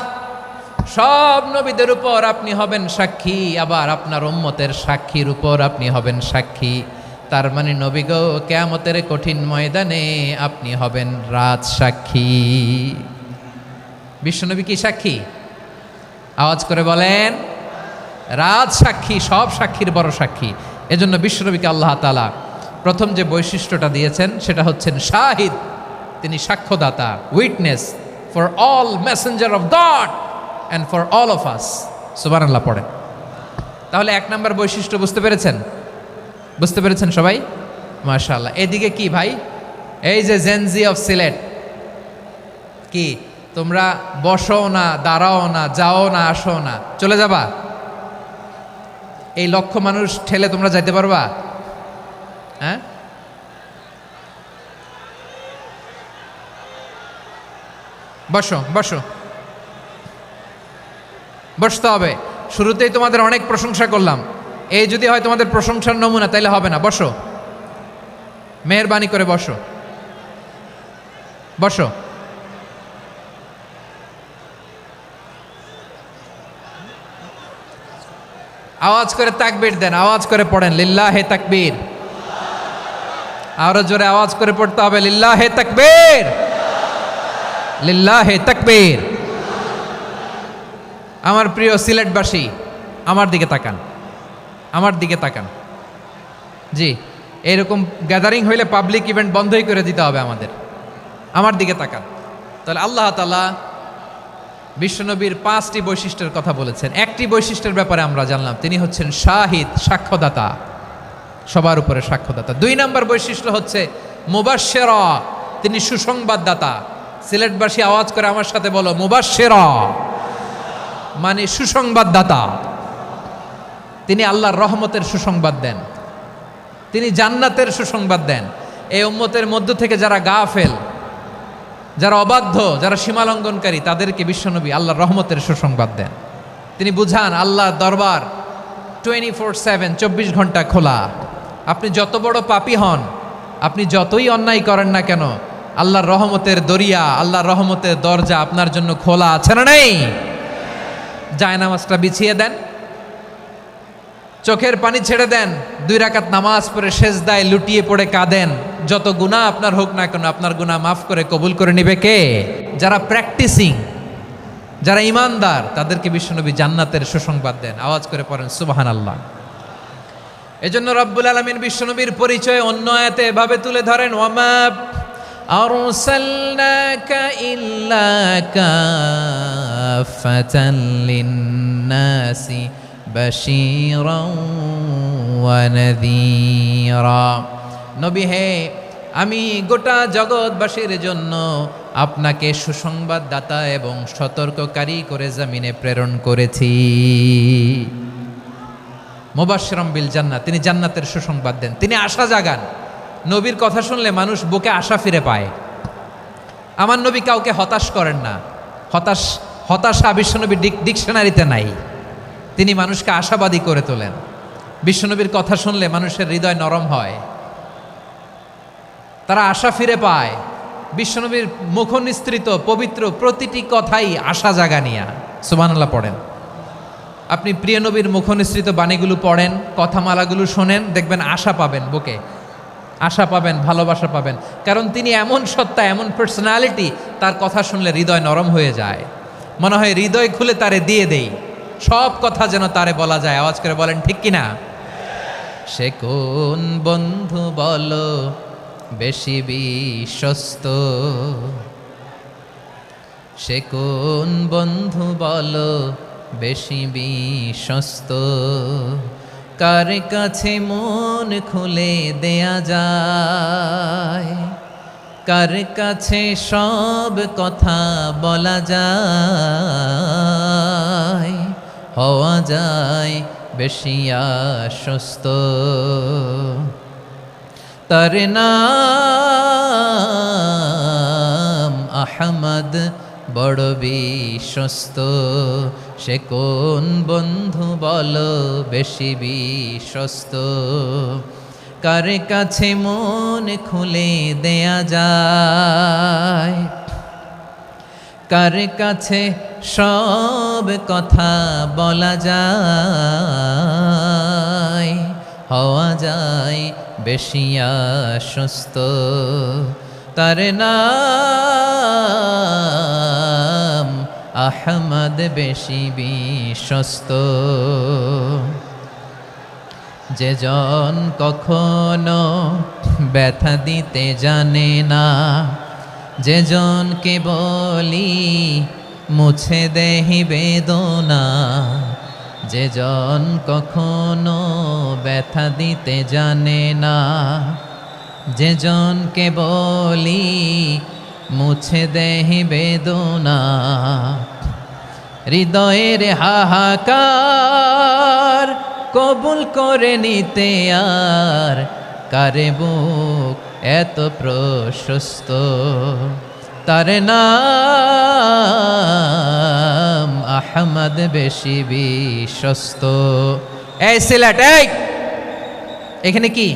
সব নবীদের উপর আপনি হবেন সাক্ষী, আবার আপনার উম্মতের সাক্ষীর উপর আপনি হবেন সাক্ষী। তার মানে নবী গো, কিয়ামতের কঠিন ময়দানে আপনি হবেন রাজ সাক্ষী। বিশ্বনবী কি সাক্ষী? আওয়াজ করে বলেন, রাজ সাক্ষী, সব সাক্ষীর বড় সাক্ষী। এজন্য বিশ্বনবীকে আল্লাহ তাআলা প্রথম যে বৈশিষ্ট্যটা দিয়েছেন সেটা হচ্ছেন শাহিদ। তিনি সাক্ষ্যদাতা, witness for all messenger of God and for all of us. সুবহানাল্লাহ পড়েন। তাহলে এক নাম্বার বৈশিষ্ট্য বুঝতে পেরেছেন? বুঝতে পেরেছেন সবাই? মাশাআল্লাহ। এদিকে কি ভাই, এই যে জেনজি অফ সিলেট, কি তোমরা বসো না, দাঁড়াও না, যাও না, আসো না, চলে যাবা? এই লক্ষ মানুষ ঠেলে তোমরা যাইতে পারবা? হ্যাঁ, বসো বসো, বসতে হবে। শুরুতেই তোমাদের অনেক প্রশংসা করলাম, এই যদি হয় তোমাদের প্রশংসার নমুনা, তাইলে হবে না। বসো, মেহেরবানি করে বসো, বসো। আওয়াজ করে তাকবীর দেন, আওয়াজ করে পড়েন লিল্লাহে তাকবীর। আরো জোরে আওয়াজ করে পড়তে হবে, লিল্লাহে তাকবীর, লিল্লাহে তাকবীর। আমার প্রিয় সিলেটবাসী, আমার দিকে তাকান, আমার দিকে তাকান। জি, এইরকম গ্যাদারিং হইলে পাবলিক ইভেন্ট বন্ধই করে দিতে হবে আমাদের। আমার দিকে তাকান। তাহলে আল্লাহ তাআলা বিশ্বনবীর 5টি বৈশিষ্ট্যের কথা বলেছেন। একটি বৈশিষ্ট্যের ব্যাপারে আমরা জানলাম, তিনি হচ্ছেন শাহিদ, সাক্ষ্যদাতা, সবার উপরে সাক্ষ্যদাতা। 2 নম্বর বৈশিষ্ট্য হচ্ছে মুবাশশিরা, তিনি সুসংবাদদাতা। সিলেটবাসী আওয়াজ করে আমার সাথে বলো, মুবাশশিরা মানে সুসংবাদদাতা। তিনি আল্লাহর রহমতের সুসংবাদ দেন, তিনি জান্নাতের সুসংবাদ দেন। এই উম্মতের মধ্য থেকে যারা গাফেল, যারা অবাধ্য, যারা সীমালঙ্ঘনকারী, তাদেরকে বিশ্বনবী আল্লাহর রহমতের সুসংবাদ দেন। তিনি বুঝান আল্লাহর দরবার 24/7, 24 ঘন্টা খোলা। আপনি যত বড় পাপী হন, আপনি যতই অন্যায় করেন না কেন, আল্লাহর রহমতের দরিয়া, আল্লাহর রহমতের দরজা আপনার জন্য খোলা আছে না নেই? জায়নামাজটা বিছিয়ে দেন, চোখের পানি ছেড়ে দেন, 2 রাকাত নামাজ পড়ে সেজদায় লুটিয়ে পড়ে কাঁদেন। যত গুনাহ আপনার হোক না কেন, আপনার গুনাহ মাফ করে কবুল করে নিবে কে? যারা প্র্যাকটিসিং, যারা ইমানদার, তাদেরকে বিশ্বনবী জান্নাতের সুসংবাদ দেন। আওয়াজ করে পড়েন সুবহানাল্লাহ। এজন্য রব্বুল আলামিন বিশ্বনবীর পরিচয় অন্য আয়াতে এভাবে তুলে ধরেন, ওয়ামা আরসালনাকা ইল্লা কাফাতান লিন্নাসি বাশীরাও ওয়া নাযীরা। নবী হে, আমি গোটা জগৎবাসীর জন্য আপনাকে সুসংবাদদাতা এবং সতর্ককারী করে জমিনে প্রেরণ করেছি। মুবাশশিরাম বিল জান্নাত, তিনি জান্নাতের সুসংবাদ দেন, তিনি আশা জাগান। নবীর কথা শুনলে মানুষ বুকে আশা ফিরে পায়। আমার নবী কাউকে হতাশ করেন না। হতাশা বিশ্বনবীর ডিকশনারিতে নাই। তিনি মানুষকে আশাবাদী করে তোলেন। বিশ্বনবীর কথা শুনলে মানুষের হৃদয় নরম হয়, তারা আশা ফিরে পায়। বিশ্বনবীর মুখ নিঃসৃত পবিত্র প্রতিটি কথাই আশা জাগানিয়া। সুবহানাল্লাহ পড়েন। আপনি প্রিয় নবীর মুখ নিঃসৃত বাণীগুলো পড়েন, কথামালাগুলো শোনেন, দেখবেন আশা পাবেন, বুকে আশা পাবেন, ভালোবাসা পাবেন। কারণ তিনি এমন সত্তা, এমন পার্সোনালিটি, তার কথা শুনলে হৃদয় নরম হয়ে যায়। মনে হয় হৃদয় খুলে তারে দিয়ে দেই, সব কথা যেন তারে বলা যায়। আওয়াজ করে বলেন ঠিক কিনা? সে কোন বন্ধু বলো বেশি বিশ্বস্ত, সে কোন বন্ধু বলো বেশি বিশ্বস্ত, কার কাছে মন খুলে দেয়া যায়, কার কাছে সব কথা বলা যায়, হওয়া যায় বেশি আশ্বস্ত। তার নাম আহমদ, বড় বিশ্বস্ত। সে কোন বন্ধু বলো বেশি বিশ্বস্ত, কার কাছে মন খুলে দেয়া যায়, কার কাছে সব কথা বলা যায়, হওয়া যায় বেশি আশ্বস্ত। তার নাম আহমদ, বেশি বিশ্বস্ত। যে জন কখনো ব্যথা দিতে জানে না, যে জনকে বলি মুছে দেহি বেদনা, যে জন কখনো ব্যথা দিতে জানে না, যে জনকে বলি মুছে দেহি বেদনা, হৃদয়ের হাহাকার কবুল করে নিতে আর কারে বুক এত প্রশস্ত। তার নাম আহমদ, বেশি বিশ্বস্ত। এই সিলেট, এই এখানে কি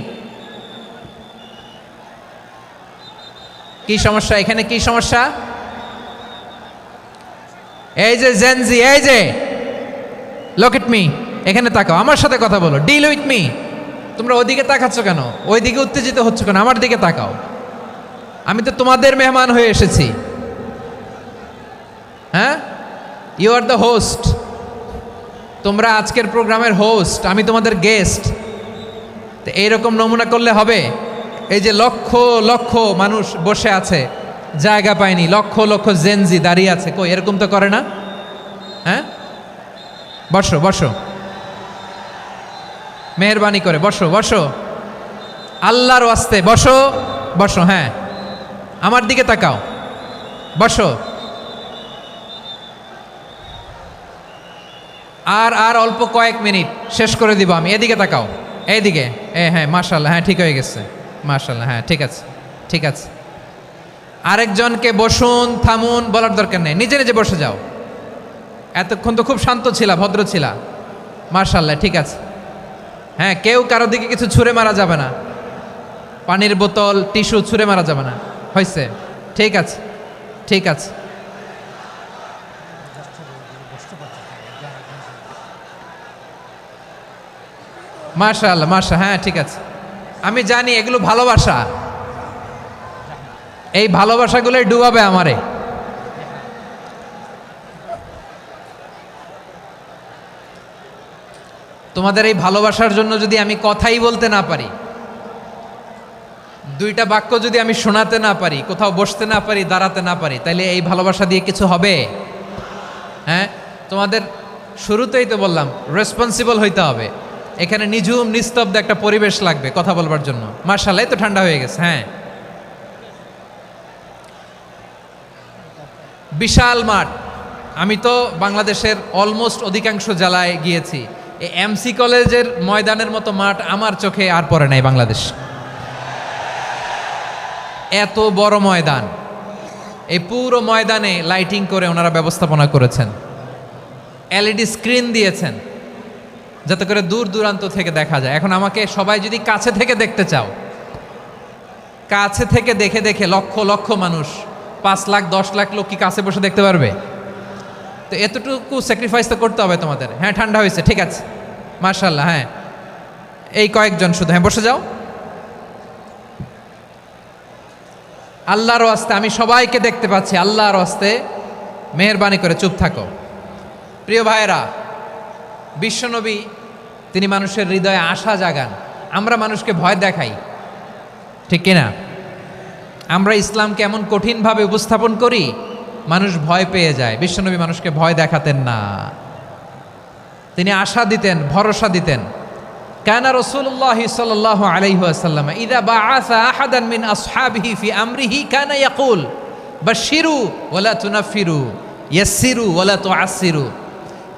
কি সমস্যা? এখানে কি সমস্যা? এই যে জেনজি, এই যে লুক এট মি, এখানে তাকাও, আমার সাথে কথা বলো, ডিল উইথ মি। তোমরা ওইদিকে তাকাচ্ছ কেন? ওইদিকে উত্তেজিত হচ্ছ কেন? আমার দিকে তাকাও। আমি তো তোমাদের মেহমান হয়ে এসেছি। হ্যাঁ, ইউ আর দ্য হোস্ট। তোমরা আজকের প্রোগ্রামের হোস্ট, আমি তোমাদের গেস্ট। তো এইরকম নমুনা করলে হবে? এই যে লক্ষ লক্ষ মানুষ বসে আছে, জায়গা পায়নি, লক্ষ লক্ষ জেনজি দাঁড়িয়ে আছে, কই এরকম তো করে না? হ্যাঁ, বসো বসো, মেহরবানি করে বসো বসো, আল্লাহর ওয়াস্তে বসো বসো। হ্যাঁ, আমার দিকে তাকাও, বসো। আর অল্প কয়েক মিনিট, শেষ করে দিব আমি। এদিকে তাকাও, এইদিকে। হ্যাঁ, মাশাআল্লাহ, হ্যাঁ ঠিক হয়ে গেছে, মাশাআল্লাহ, হ্যাঁ ঠিক আছে, ঠিক আছে। আরেকজনকে বসুন, থামুন বলার দরকার নেই, নিজে নিজে বসে যাও। এতক্ষণ তো খুব শান্ত ছিলা, ভদ্র ছিলা, মাশাআল্লাহ, ঠিক আছে। হ্যাঁ, কেউ কারো দিকে কিছু ছুঁড়ে মারা যাবে না। পানির বোতল টিস্যু ছুঁড়ে মারা যাবে না, হয়েছে? ঠিক আছে, ঠিক আছে। মাশাআল্লাহ, হ্যাঁ ঠিক আছে। আমি জানি এগুলো ভালোবাসা, এই ভালোবাসাগুলোই ডুবাবে আমারে। তোমাদের এই ভালোবাসার জন্য যদি আমি কথাই বলতে না পারি, দুইটা বাক্য যদি আমি শোনাতে না পারি, কোথাও বসতে না পারি, দাঁড়াতে না পারি, তাইলে এই ভালোবাসা দিয়ে কিছু হবে? হ্যাঁ, তোমাদের শুরুতেই তো বললাম রেসপন্সিবল হইতে হবে। এখানে নিঝুম নিস্তব্ধ একটা পরিবেশ লাগবে কথা বলবার জন্য। মাশাআল্লাহ, তো ঠান্ডা হয়ে গেছে। হ্যাঁ, বিশাল মাঠ। আমি তো বাংলাদেশের অলমোস্ট অধিকাংশ জেলায় গিয়েছি, এই এমসি কলেজের ময়দানের মতো মাঠ আমার চোখে আর পড়ে নাই বাংলাদেশ। এত বড় ময়দান, এই পুরো ময়দানে লাইটিং করে ওনারা ব্যবস্থাপনা করেছেন, এলইডি স্ক্রিন দিয়েছেন যাতে করে দূর দূরান্ত থেকে দেখা যায়। এখন আমাকে সবাই যদি কাছে থেকে দেখতে চাও, কাছে থেকে দেখে দেখে লক্ষ লক্ষ মানুষ, 5 লাখ 10 লাখ লোক কি কাছে বসে দেখতে পারবে? তো এতটুকু স্যাক্রিফাইস তো করতে হবে তোমাদের। হ্যাঁ, ঠান্ডা হয়েছে, ঠিক আছে, মাশাআল্লাহ। হ্যাঁ, এই কয়েকজন শুধু, হ্যাঁ বসে যাও। আল্লাহর ওয়াস্তে আমি সবাইকে দেখতে পাচ্ছি, আল্লাহর ওয়াস্তে মেহেরবানি করে চুপ থাকো। প্রিয় ভাইয়েরা, বিশ্বনবী তিনি মানুষের হৃদয়ে আশা জাগান। আমরা মানুষকে ভয় দেখাই, ঠিক কিনা? আমরা ইসলামকে এমন কঠিনভাবে উপস্থাপন করি, মানুষ ভয় পেয়ে যায়। বিশ্বনবী মানুষকে ভয় দেখাতেন না, তিনি আশা দিতেন, ভরসা দিতেন। কানা রাসূলুল্লাহ সাল্লাল্লাহু আলাইহি ওয়াসাল্লাম ইযা বাআসা আহাদান মিন আসহাবিহি ফি আমরিহি কানা ইয়াকুল বাশশিরু ওয়ালা তুনাফিরু ইয়াসসিরু ওয়ালা তুআসসিরু।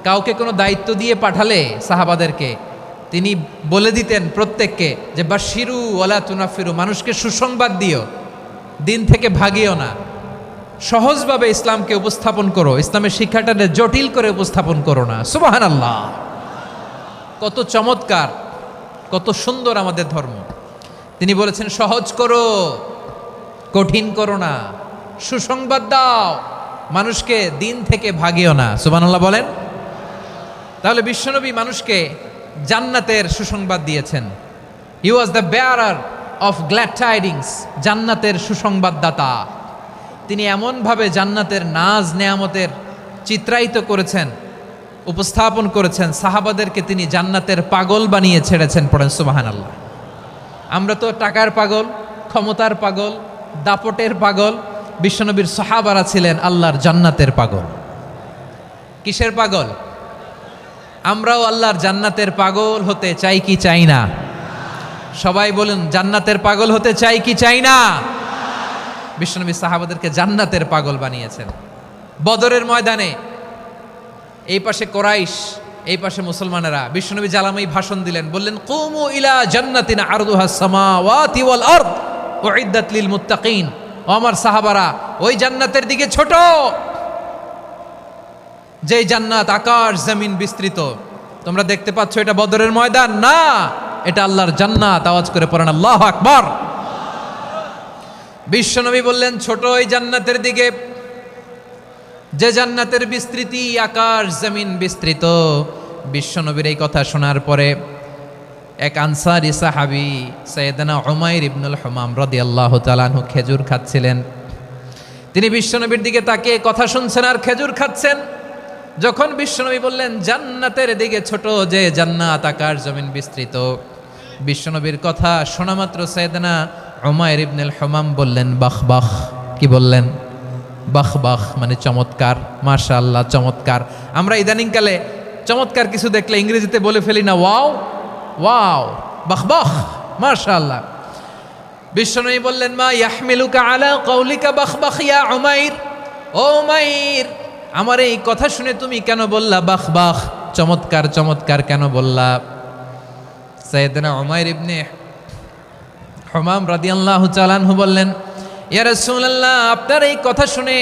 কাউকে কোনো দায়িত্ব দিয়ে পাঠালে সাহাবাদেরকে তিনি বলে দিতেন প্রত্যেককে যে বাশশিরু ওয়ালা তুনাফিরু, মানুষকে সুসংবাদ দিও, দিন থেকে ভাগিও না, সহজভাবে ইসলামকে উপস্থাপন করো, ইসলামের শিক্ষাটাকে জটিল করে উপস্থাপন করো না। সুবহানাল্লাহ, কত চমৎকার, কত সুন্দর আমাদের ধর্ম। তিনি বলেছেন সহজ করো, কঠিন করো না, সুসংবাদ দাও, মানুষকে দিন থেকে ভাগিও না। সুবহানাল্লাহ বলেন। তাহলে বিশ্বনবী মানুষকে জান্নাতের সুসংবাদ দিয়েছেন। He was the bearer of glad tidings, জান্নাতের সুসংবাদদাতা। তিনি এমনভাবে জান্নাতের নাজ নেয়ামতের চিত্রায়িত করেছেন, উপস্থাপন করেছেন, সাহাবাদেরকে তিনি জান্নাতের পাগল বানিয়ে ছেড়েছেন। পড়েন সুবহানাল্লাহ। আমরা তো টাকার পাগল, ক্ষমতার পাগল, দাপটের পাগল। বিশ্বনবীর সাহাবারা ছিলেন আল্লাহর জান্নাতের পাগল। কিসের পাগল? আমরাও আল্লাহর জান্নাতের পাগল হতে চাই কি চাই না? সবাই বলুন, জান্নাতের পাগল হতে চাই কি চাই না? বিশ্বনবী সাহাবাদেরকে জান্নাতের পাগল বানিয়েছেন। বদরের ময়দানে এই পাশে কোরাইশ, এই পাশে মুসলমানেরা। বিশ্বনবী জালামাই ভাষণ দিলেন, বললেন কুমু ইলা জান্নাতিন আরদুহাস সামাওয়াতি ওয়াল আরদ উইদ্দাত লিল মুত্তাকিন। ও আমার সাহাবারা, ওই জান্নাতের দিকে ছোট, যেই জান্নাত আকাশ জমিন বিস্তৃত। তোমরা দেখতে পাচ্ছ এটা বদরের ময়দান না, এটা আল্লাহর জান্নাত। আওয়াজ করে পড়েন আল্লাহু আকবার। বিশ্বনবী বললেন ছোট ওই জান্নাতের দিকে, যে জান্নাতের বিস্তৃতি আকাশ জমিন বিস্তৃত। বিশ্বনবীর এই কথা শোনার পরে এক আনসারী সাহাবী সাইয়েদনা উমাইর ইবনুল হুমাম রাদিয়াল্লাহু তাআলা আনহু খেজুর খাচ্ছিলেন। তিনি বিশ্বনবীর দিকে তাকিয়ে কথা শুনছেন আর খেজুর খাচ্ছেন। যখন বিশ্বনবী বললেন জান্নাতের দিকে ছোট, যে জান্নাত আকাশ জমিন বিস্তৃত, বিশ্বনবীর কথা শোনা মাত্র সাইয়েদনা উমাইর ইবনুল হুমাম বললেন বাহ বাহ। কি বললেন? বাহ বাহ, মানে চমৎকার, মাশাআল্লাহ চমৎকার। আমরা ইদানিংকালে চমৎকার কিছু দেখলে ইংরেজিতে বলে ফেলি না ওয়াও ওয়াও, বাহ বাহ, মাশাআল্লাহ। বিশ্বনবী বললেন মা ইয়াহমিলুকা আলা কওলিকা বাহ বাহ ইয়া উমাইর। ও উমাইর, আমার এই কথা শুনে তুমি কেন বললা বাহ বাহ, চমৎকার চমৎকার কেন বললা? সাইয়েদনা উমাইর ইবনে হুমাম রাদিয়াল্লাহু তাআলা আনহু বললেন ইয়া রাসূলুল্লাহ, আপনার এই কথা শুনে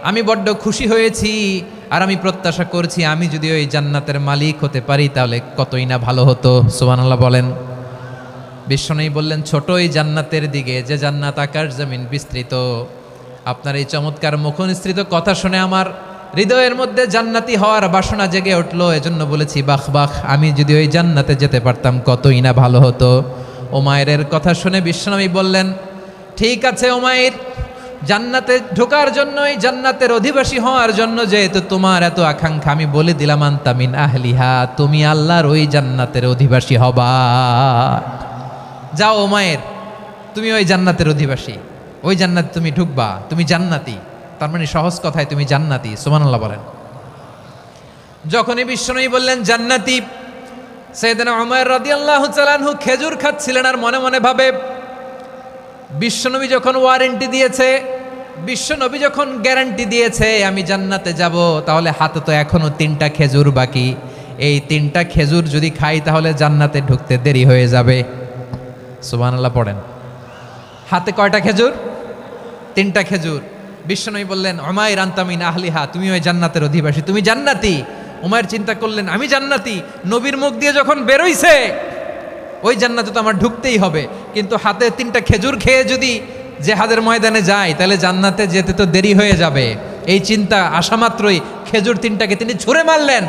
আমি বড্ড খুশি হয়েছি, আর আমি প্রত্যাশা করছি আমি যদি ওই জান্নাতের মালিক হতে পারি তাহলে কতই না ভালো হতো। সুবহানাল্লাহ বলেন। বিশ্বনবী বললেন, ছোট এই জান্নাতের দিকে, যে জান্নাত আকাশ জমিন বিস্তৃত। আপনার এই চমৎকার মুখনিসৃত কথা শুনে আমার হৃদয়ের মধ্যে জান্নাতি হওয়ার বাসনা জেগে উঠলো। এজন্য বলেছি, বাহ বাহ, আমি যদি ওই জান্নাতে যেতে পারতাম কতই না ভালো হতো। উমাইরের কথা শুনে বিশ্বনবী বললেন, ঠিক আছে উমাইর, জান্নাতে ঢোকার জন্য, এই জান্নাতের অধিবাসী হওয়ার জন্য যেহেতু তোমার এত আকাঙ্ক্ষা, আমি বলে দিলাম, আনতা মিন আহলিহা, তুমি আল্লাহর ওই জান্নাতের অধিবাসী হবা। যাও উমাইর, তুমি ওই জান্নাতের অধিবাসী, ওই জান্নাতে তুমি ঢুকবা, তুমি জান্নাতি। তার মানে সহজ কথায় তুমি জান্নাতি। সুবহানাল্লাহ বলেন। যখনই বিশ্বনবী বললেন জান্নাতি, সাইয়েদনা উমর রাদিয়াল্লাহু তাআলা আনহু খেজুর খাচ্ছিলেন আর মনে মনে ভাবে, বিশ্বনবী যখন ওয়ারেন্টি দিয়েছে, বিশ্বনবী যখন গ্যারান্টি দিয়েছে আমি জান্নাতে যাব, তাহলে হাতে তো এখনো 3টা খেজুর বাকি। এই 3টা খেজুর যদি খাই তাহলে জান্নাতে ঢুকতে দেরি হয়ে যাবে। সুবহানাল্লাহ পড়েন। হাতে কয়টা খেজুর? 3টা খেজুর। বিশ্বনবী বললেন, উমাইর আনতা মিন আহলিহা, তুমি ওই জান্নাতের অধিবাসী, তুমি জান্নাতি। উমাইর চিন্তা করলেন, আমি জান্নাতি, নবীর মুখ দিয়ে যখন বেরোইছে ওই জান্নাতে তো আমার ঢুকতেই হবে, কিন্তু হাতে 3টা খেজুর খেয়ে যদি জেহাদের ময়দানে যাই তাহলে জান্নাতে যেতে তো দেরি হয়ে যাবে। এই চিন্তা আসা মাত্রই খেজুর 3টাকে তিনি ছুঁড়ে মারলেন,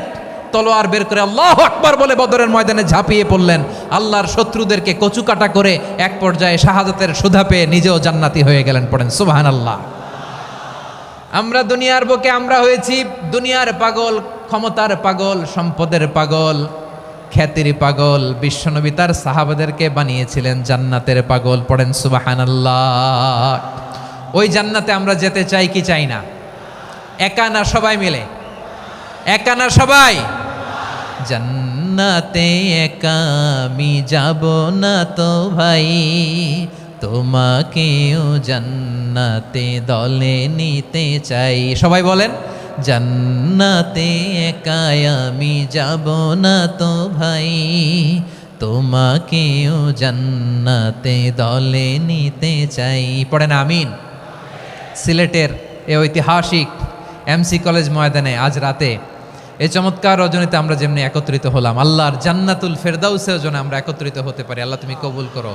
তলোয়ার বের করে আল্লাহু আকবার বলে বদরের ময়দানে ঝাঁপিয়ে পড়লেন। আল্লাহর শত্রুদেরকে কচুকাটা করে এক পর্যায়ে শাহাদাতের সুধা পেয়ে নিজেও জান্নাতি হয়ে গেলেন। পড়েন সুবহানাল্লাহ। আমরা দুনিয়ার বুকে আমরা হয়েছি দুনিয়ার পাগল, ক্ষমতার পাগল, সম্পদের পাগল, খ্যাতির পাগল। বিশ্বনবী তার সাহাবাদেরকে বানিয়েছিলেন জান্নাতের পাগল। পড়েন সুবহানাল্লাহ। ওই জান্নাতে আমরা যেতে চাই কি চাই না? একা না সবাই মিলে? একা না সবাই? জান্নাতে একা আমি যাব না তো ভাই, তোমাকেও জান্নাতে দলে নিতে চাই। সবাই বলেন, জান্নাতে একা আমি যাব না তো ভাই, তোমাকেও জান্নাতে দলে নিতে চাই। পড়েন আমিন। সিলেটের এ ঐতিহাসিক এমসি কলেজ ময়দানে আজ রাতে এই চমৎকার রজনীতে আমরা যেমনি একত্রিত হলাম, আল্লাহর জান্নাতুল ফেরদাউসের জন্য আমরা একত্রিত হতে পারি। আল্লাহ তুমি কবুল করো।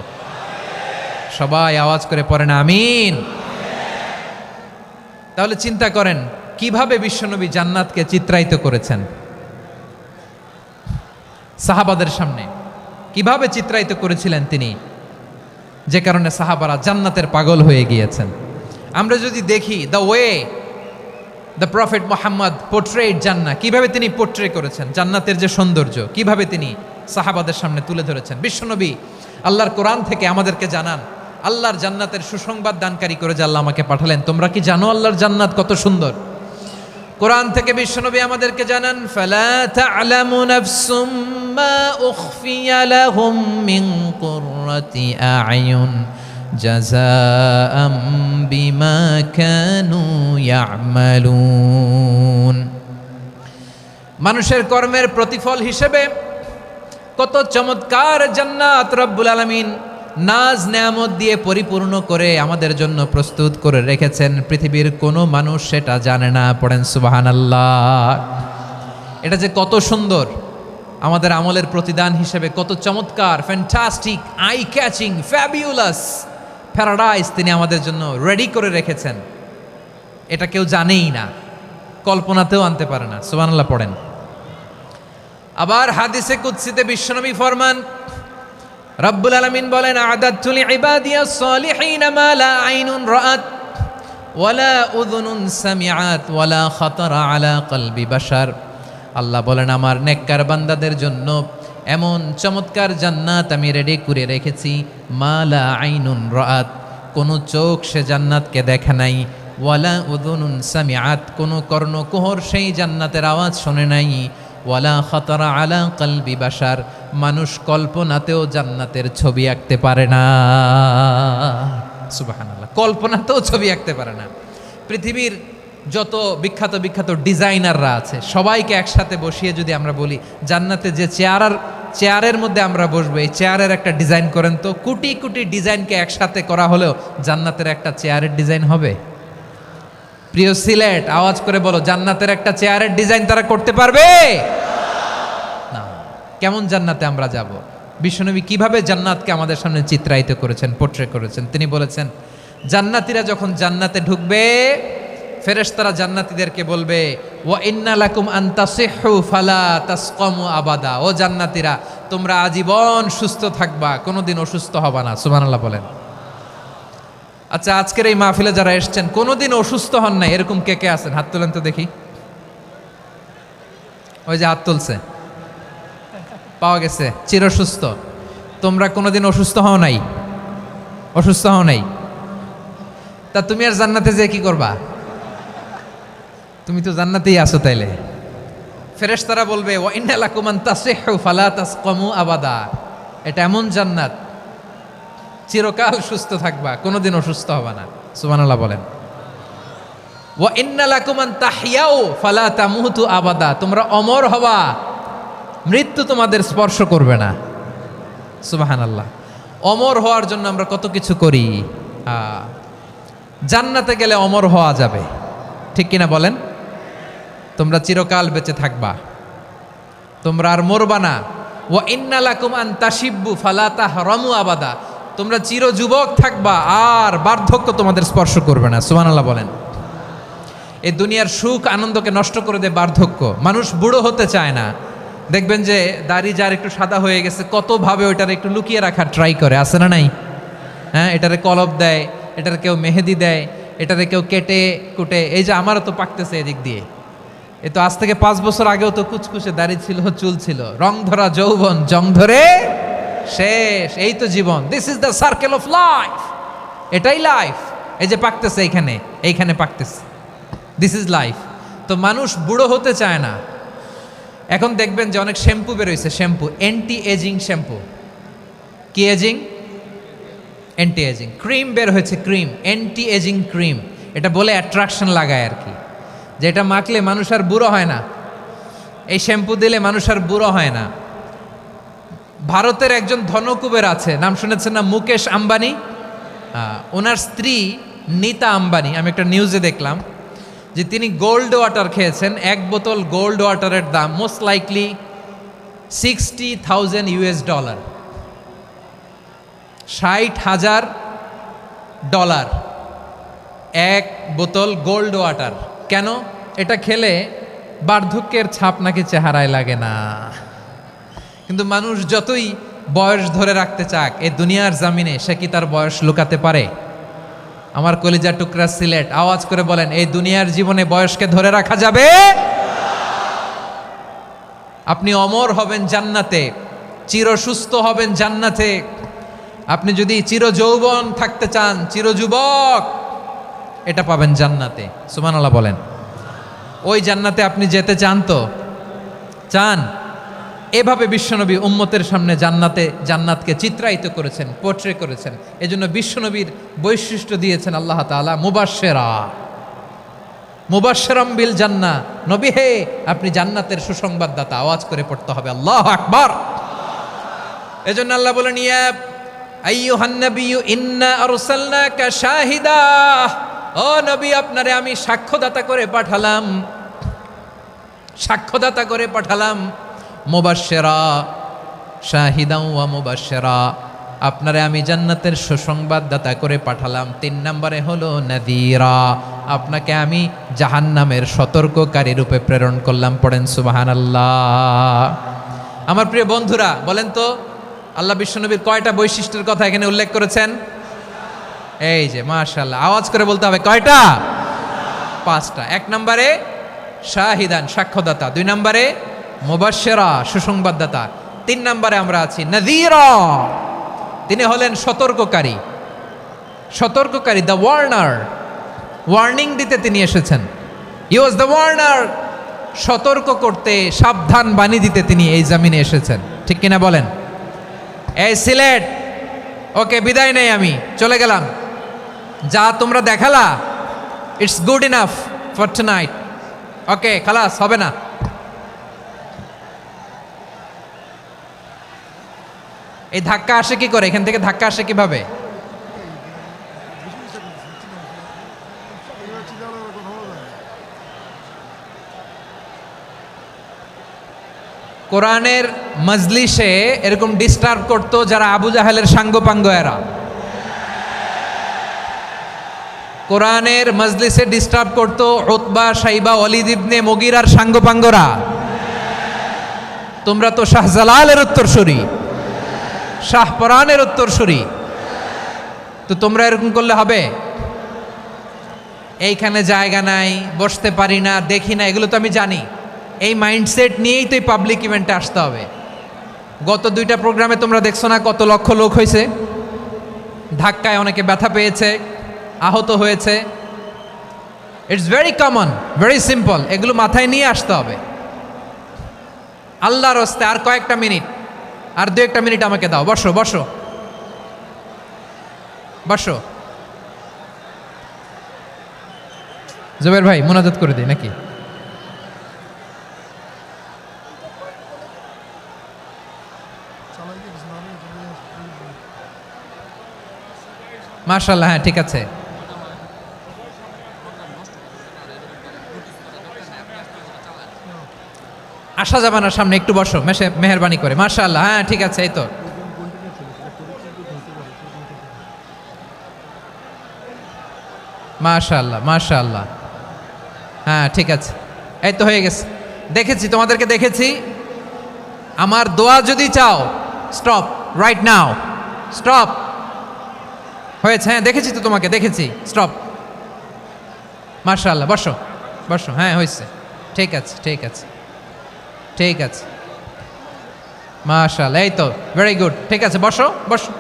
সবাই আওয়াজ করে পড়েন আমিন। তাহলে চিন্তা করেন কিভাবে বিশ্বনবী জান্নাতকে চিত্রায়িত করেছেন সাহাবাদের সামনে, কিভাবে চিত্রায়িত করেছিলেন তিনি, যে কারণে সাহাবারা জান্নাতের পাগল হয়ে গিয়েছেন। আমরা যদি দেখি the way the prophet Muhammad portrait জান্নাত, কিভাবে তিনি পোর্ট্রে করেছেন জান্নাতের যে সৌন্দর্য, কিভাবে তিনি সাহাবাদের সামনে তুলে ধরেছেন। বিশ্বনবী আল্লাহর কোরআন থেকে আমাদেরকে জানান, আল্লাহর জান্নাতের সুসংবাদ দানকারী করে যে আল্লাহ আমাকে পাঠালেন, তোমরা কি জানো আল্লাহর জান্নাত কত সুন্দর? কোরআন থেকে বিশ্বনবী আমাদেরকে জানান, ফালা তা'লামু নাফসুম মা উখফিয়া লাহুম মিন কুররাতি আ'য়ুন জাযাআম বিমা কানু ইয়া'মালুন। মানুষের কর্মের প্রতিফল হিসেবে কত চমৎকার জান্নাত রব্বুল আলামিন নাজ নেয়ামত দিয়ে পরিপূর্ণ করে আমাদের জন্য প্রস্তুত করে রেখেছেন। পৃথিবীর কোনো মানুষ সেটা জানে না। পড়েন সুবহানাল্লাহ। এটা যে কত সুন্দর, আমাদের আমলের প্রতিদান হিসেবে কত চমৎকার, fantastic, eye catching, fabulous paradise তিনি আমাদের জন্য রেডি করে রেখেছেন। এটা কেউ জানেই না, কল্পনাতেও আনতে পারে না। সুবহানাল্লাহ পড়েন। আবার হাদিসে কুদসিতে বিশ্বনবী ফরমান, রব্বুল আলামিন বলেন, আ'দাদতু লিইবাদিয়াস সালিহিনা মা লা আইনুন রাআত ওয়ালা উযুনুন সামিআত ওয়ালা খাতারা আলা কলবি বাশার। আল্লাহ বলেন, আমার নেককার বান্দাদের জন্য এমন চমৎকার জান্নাত আমি রেডি করে রেখেছি, মা লা আইনুন রাআত, কোনো চোখ সে জান্নাতকে দেখে নাই, ওয়ালা উযুনুন সামিআত, কোনো কর্ণকুহর সেই জান্নাতের আওয়াজ শোনে নাই, ওয়ালা খাতারা আলা কলবি বাশার, মানুষ কল্পনাতেও জান্নাতের ছবি আঁকতে পারে না। সুবহানাল্লাহ, কল্পনাতেও ছবি আঁকতে পারে না। পৃথিবীর যত বিখ্যাত বিখ্যাত ডিজাইনাররা আছে সবাইকে একসাথে বসিয়ে যদি আমরা বলি জান্নাতে যে চেয়ারের মধ্যে আমরা বসবো, এই চেয়ারের একটা ডিজাইন করেন তো, কোটি কোটি ডিজাইনকে একসাথে করা হলেও জান্নাতের একটা চেয়ারের ডিজাইন হবে? প্রিয় সিলেট, আওয়াজ করে বলো, জান্নাতের একটা চেয়ারের ডিজাইন তারা করতে পারবে না। কেমন জান্নাতে আমরা যাব? বিশ্বনবী কিভাবে জান্নাতকে আমাদের সামনে চিত্রায়িত করেছেন, পোট্রে করেছেন। তিনি বলেছেন, জান্নাতীরা যখন জান্নাতে ঢুকবে, ফেরেশতারা জান্নাতীদেরকে বলবে, ওয়া ইন্না লাকুম আন তাসিহু ফালা তাসকামু আবাদা। ও জান্নাতীরা, তোমরা আজীবন সুস্থ থাকবা, কোনোদিন অসুস্থ হবা না। সুবহানাল্লাহ বলেন। আচ্ছা, আজকের এই মাহফিলে যারা এসেছেন কোনোদিন অসুস্থ হন নাই, এরকম কে কে আছেন? হাত তোলেন তো দেখি। ওই যে হাত তুলছে, পাওয়া গেছে, চিরসুস্থ। তোমরা কোনোদিন অসুস্থ হও নাই? অসুস্থ হও নাই? তা তুমি আর জান্নাতে যে কি করবা? তুমি তো জান্নাতেই আছো তাইলে। ফেরেশতারা বলবে, ওয়া ইন্না লাকুম আন তাসিহু ফালা তাসকামু আবাদা। এটা এমন জান্নাত, চিরকাল সুস্থ থাকবা, কোনোদিন অসুস্থ হবা না। সুবহানাল্লাহ বলেন। ওয়া ইন্না লাকুম আন তাহইয়াউ ফালা তামুতু আবাদা। তোমরা অমর হবা, মৃত্যু তোমাদের স্পর্শ করবে না। সুবহানাল্লাহ। অমর হওয়ার জন্য আমরা কত কিছু করি। জান্নাতে গেলে অমর হওয়া যাবে, ঠিক কিনা বলেন? তোমরা চিরকাল বেঁচে থাকবা, তোমরা আর মরবা না। ওয়া ইন্না লাকুম আন তাশিব্বু ফালা তাহরামু আবাদা। তোমরা চির যুবক থাকবা, আর বার্ধক্য তোমাদের স্পর্শ করবে না। সুবহানাল্লাহ বলেন। এই দুনিয়ার সুখ আনন্দকে নষ্ট করে দেয় বার্ধক্য। মানুষ বুড়ো হতে চায় না। দেখবেন যে দাড়ি যার একটু সাদা হয়ে গেছে, কতভাবে ওইটার একটু লুকিয়ে রাখার ট্রাই করে, আছে না নাই? হ্যাঁ, এটারে কলপ দেয়, এটার কেউ মেহেদি দেয়, এটারে কেউ কেটে কুটে। এই যে আমারও তো পাকতেছে এদিক দিয়ে, এ তো আজ থেকে 5 বছর আগেও তো কুচকুচে দাড়ি ছিল, চুল ছিল, রং ধরা যৌবন, জং ধরে শেষ। এই তো জীবন। This is the circle of life. এটাই লাইফ। এই যে পাকতেছে এইখানে, এইখানে পাকতেছে, দিস ইজ লাইফ। তো মানুষ বুড়ো হতে চায় না। এখন দেখবেন যে অনেক শ্যাম্পু বেরোইছে, শ্যাম্পু, অ্যান্টি এজিং শ্যাম্পু। কি এজিং? Anti aging. ক্রিম বের হয়েছে, ক্রিম, অ্যান্টি এজিং ক্রিম। এটা বলে অ্যাট্রাকশন লাগায় আর কি, যে এটা মাখলে মানুষ আর বুড়ো হয় না, এই শ্যাম্পু দিলে মানুষ আর বুড়ো হয় না। ভারতের একজন ধনকুবের আছে, নাম শুনেছেন না? মুকেশ আম্বানি। ওনার স্ত্রী নীতা আম্বানি, আমি একটা নিউজে দেখলাম যে তিনি গোল্ড ওয়াটার খেয়েছেন। 1 বোতল গোল্ড ওয়াটারের দাম মোস্ট লাইকলি $60,000 $60,000 1 বোতল গোল্ড ওয়াটার। কেন? এটা খেলে বার্ধক্যের ছাপ নাকি চেহারায় লাগে না। কিন্তু মানুষ যতই বয়স ধরে রাখতে চাক এই দুনিয়ার জামিনে, সে কি তার বয়স লুকাতে পারে? আমার কলিজা টুকরা সিলেট, আওয়াজ করে বলেন, এই দুনিয়ার জীবনে বয়সকে ধরে রাখা যাবে? আপনি অমর হবেন জান্নাতে, চির সুস্থ হবেন জান্নাতে। আপনি যদি চির যৌবন থাকতে চান, চির যুবক, এটা পাবেন জান্নাতে। সুবহানাল্লাহ বলেন। ওই জান্নাতে আপনি যেতে চান তো? চান? এভাবে বিশ্বনবী উম্মতের সামনে জান্নাতকে চিত্রায়িত করেছেন, পোট্রে করেছেন। এজন্য বিশ্বনবীর বৈশিষ্ট্য দিয়েছেন আল্লাহ তাআলা মুবাশশিরাম বিল জান্নাহ। নবী হে, আপনি জান্নাতের সুসংবাদদাতা। আওয়াজ করে পড়তে হবে আল্লাহু আকবার। এজন্য আল্লাহ বলেন, ইয়া আইয়ুহান নাবিয়্যু ইন্না আরসালনাকা শাহিদা। ও নবী, আপনারে আমি সাক্ষ্যদাতা করে পাঠালাম, সাক্ষ্যদাতা করে পাঠালাম। মুবাশশিরা, শাহিদাও ওয়া মুবাশশিরা, আপনারে আমি জান্নাতের সুসংবাদদাতা করে পাঠালাম। 3 নম্বরে হলো নাযীরা, আপনাকে আমি জাহান্নামের সতর্ককারী রূপে প্রেরণ করলাম। পড়েন সুবহানাল্লাহ। আমার প্রিয় বন্ধুরা, বলেন তো আল্লাহ বিশ্বনবীর কয়টা বৈশিষ্ট্যের কথা এখানে উল্লেখ করেছেন? এই যে মাশাআল্লাহ, আওয়াজ করে বলতে হবে, কয়টা? 5টা। 1 নম্বরে শাহিদান, সাক্ষ্যদাতা। 2 নম্বরে মুবাশশিরা, সুসংবাদদাতা। 3 নম্বরে আমরা আছি নাযীরা, তিনি হলেন সতর্ককারী। সতর্ককারী, দ্য ওয়ার্নার, ওয়ার্নিং দিতে তিনি এসেছেন। হি ওয়াজ দ্য ওয়ার্নার, সতর্ক করতে, সাবধান বাণী দিতে তিনি এই জামিনে এসেছেন। ঠিক কিনা বলেন? এই সিলেট, ওকে, বিদায় নেই, আমি চলে গেলাম। যা তোমরা দেখালা, it's good enough for tonight. Okay, খালাস, হবে না। এই ধাক্কা আসে কি করে? এখান থেকে ধাক্কা আসে কিভাবে? কোরআনের মজলিসে এরকম ডিস্টার্ব করতো যারা আবু জাহেলের সাঙ্গপাঙ্গ এরা। কোরআনের মজলিসে ডিস্টার্ব করতো উতবা, শাইবা, ওয়ালিদ ইবনে মুগীরার সাঙ্গপাঙ্গরা। তোমরা তো শাহজালালের উত্তরসূরি, শাহপরানের উত্তরসূরি, তো তোমরা এরকম করলে হবে? এইখানে জায়গা নাই, বসতে পারি না, দেখি না, এগুলো তো আমি জানি। এই মাইন্ডসেট নিয়েই তো এই পাবলিক ইভেন্টে আসতে হবে। গত 2টা প্রোগ্রামে তোমরা দেখছো না কত লক্ষ লোক হয়েছে, ধাক্কায় অনেকে ব্যথা পেয়েছে, আহত হয়েছে। It's very common, very simple, এগুলো মাথায় নিয়ে আসতে হবে। আল্লাহর হস্তে আর কয়েকটা মিনিট, আর 2-1টা মিনিট আমাকে দাও। বসো বসো বসো। জুবের ভাই মোনাজাত করে দিই নাকি? মাশাআল্লাহ, হ্যাঁ ঠিক আছে। আসা যাবে না সামনে, একটু বসো মেহেরবানি করে। মাশাআল্লাহ, হ্যাঁ ঠিক আছে। এই তো মাশাআল্লাহ মাশাআল্লাহ, হ্যাঁ ঠিক আছে। এই তো হয়ে গেছে, দেখেছি তোমাদেরকে, দেখেছি। আমার দোয়া যদি চাও, স্টপ রাইট নাও, স্টপ। হয়েছে, হ্যাঁ দেখেছি তো তোমাকে, দেখেছি, স্টপ। মাশাআল্লাহ, বসো বসো, হ্যাঁ হয়েছে, ঠিক আছে ঠিক আছে ঠিক আছে। মাশাআল্লাহ, এই তো ভেরি গুড, ঠিক আছে, বসো বসো।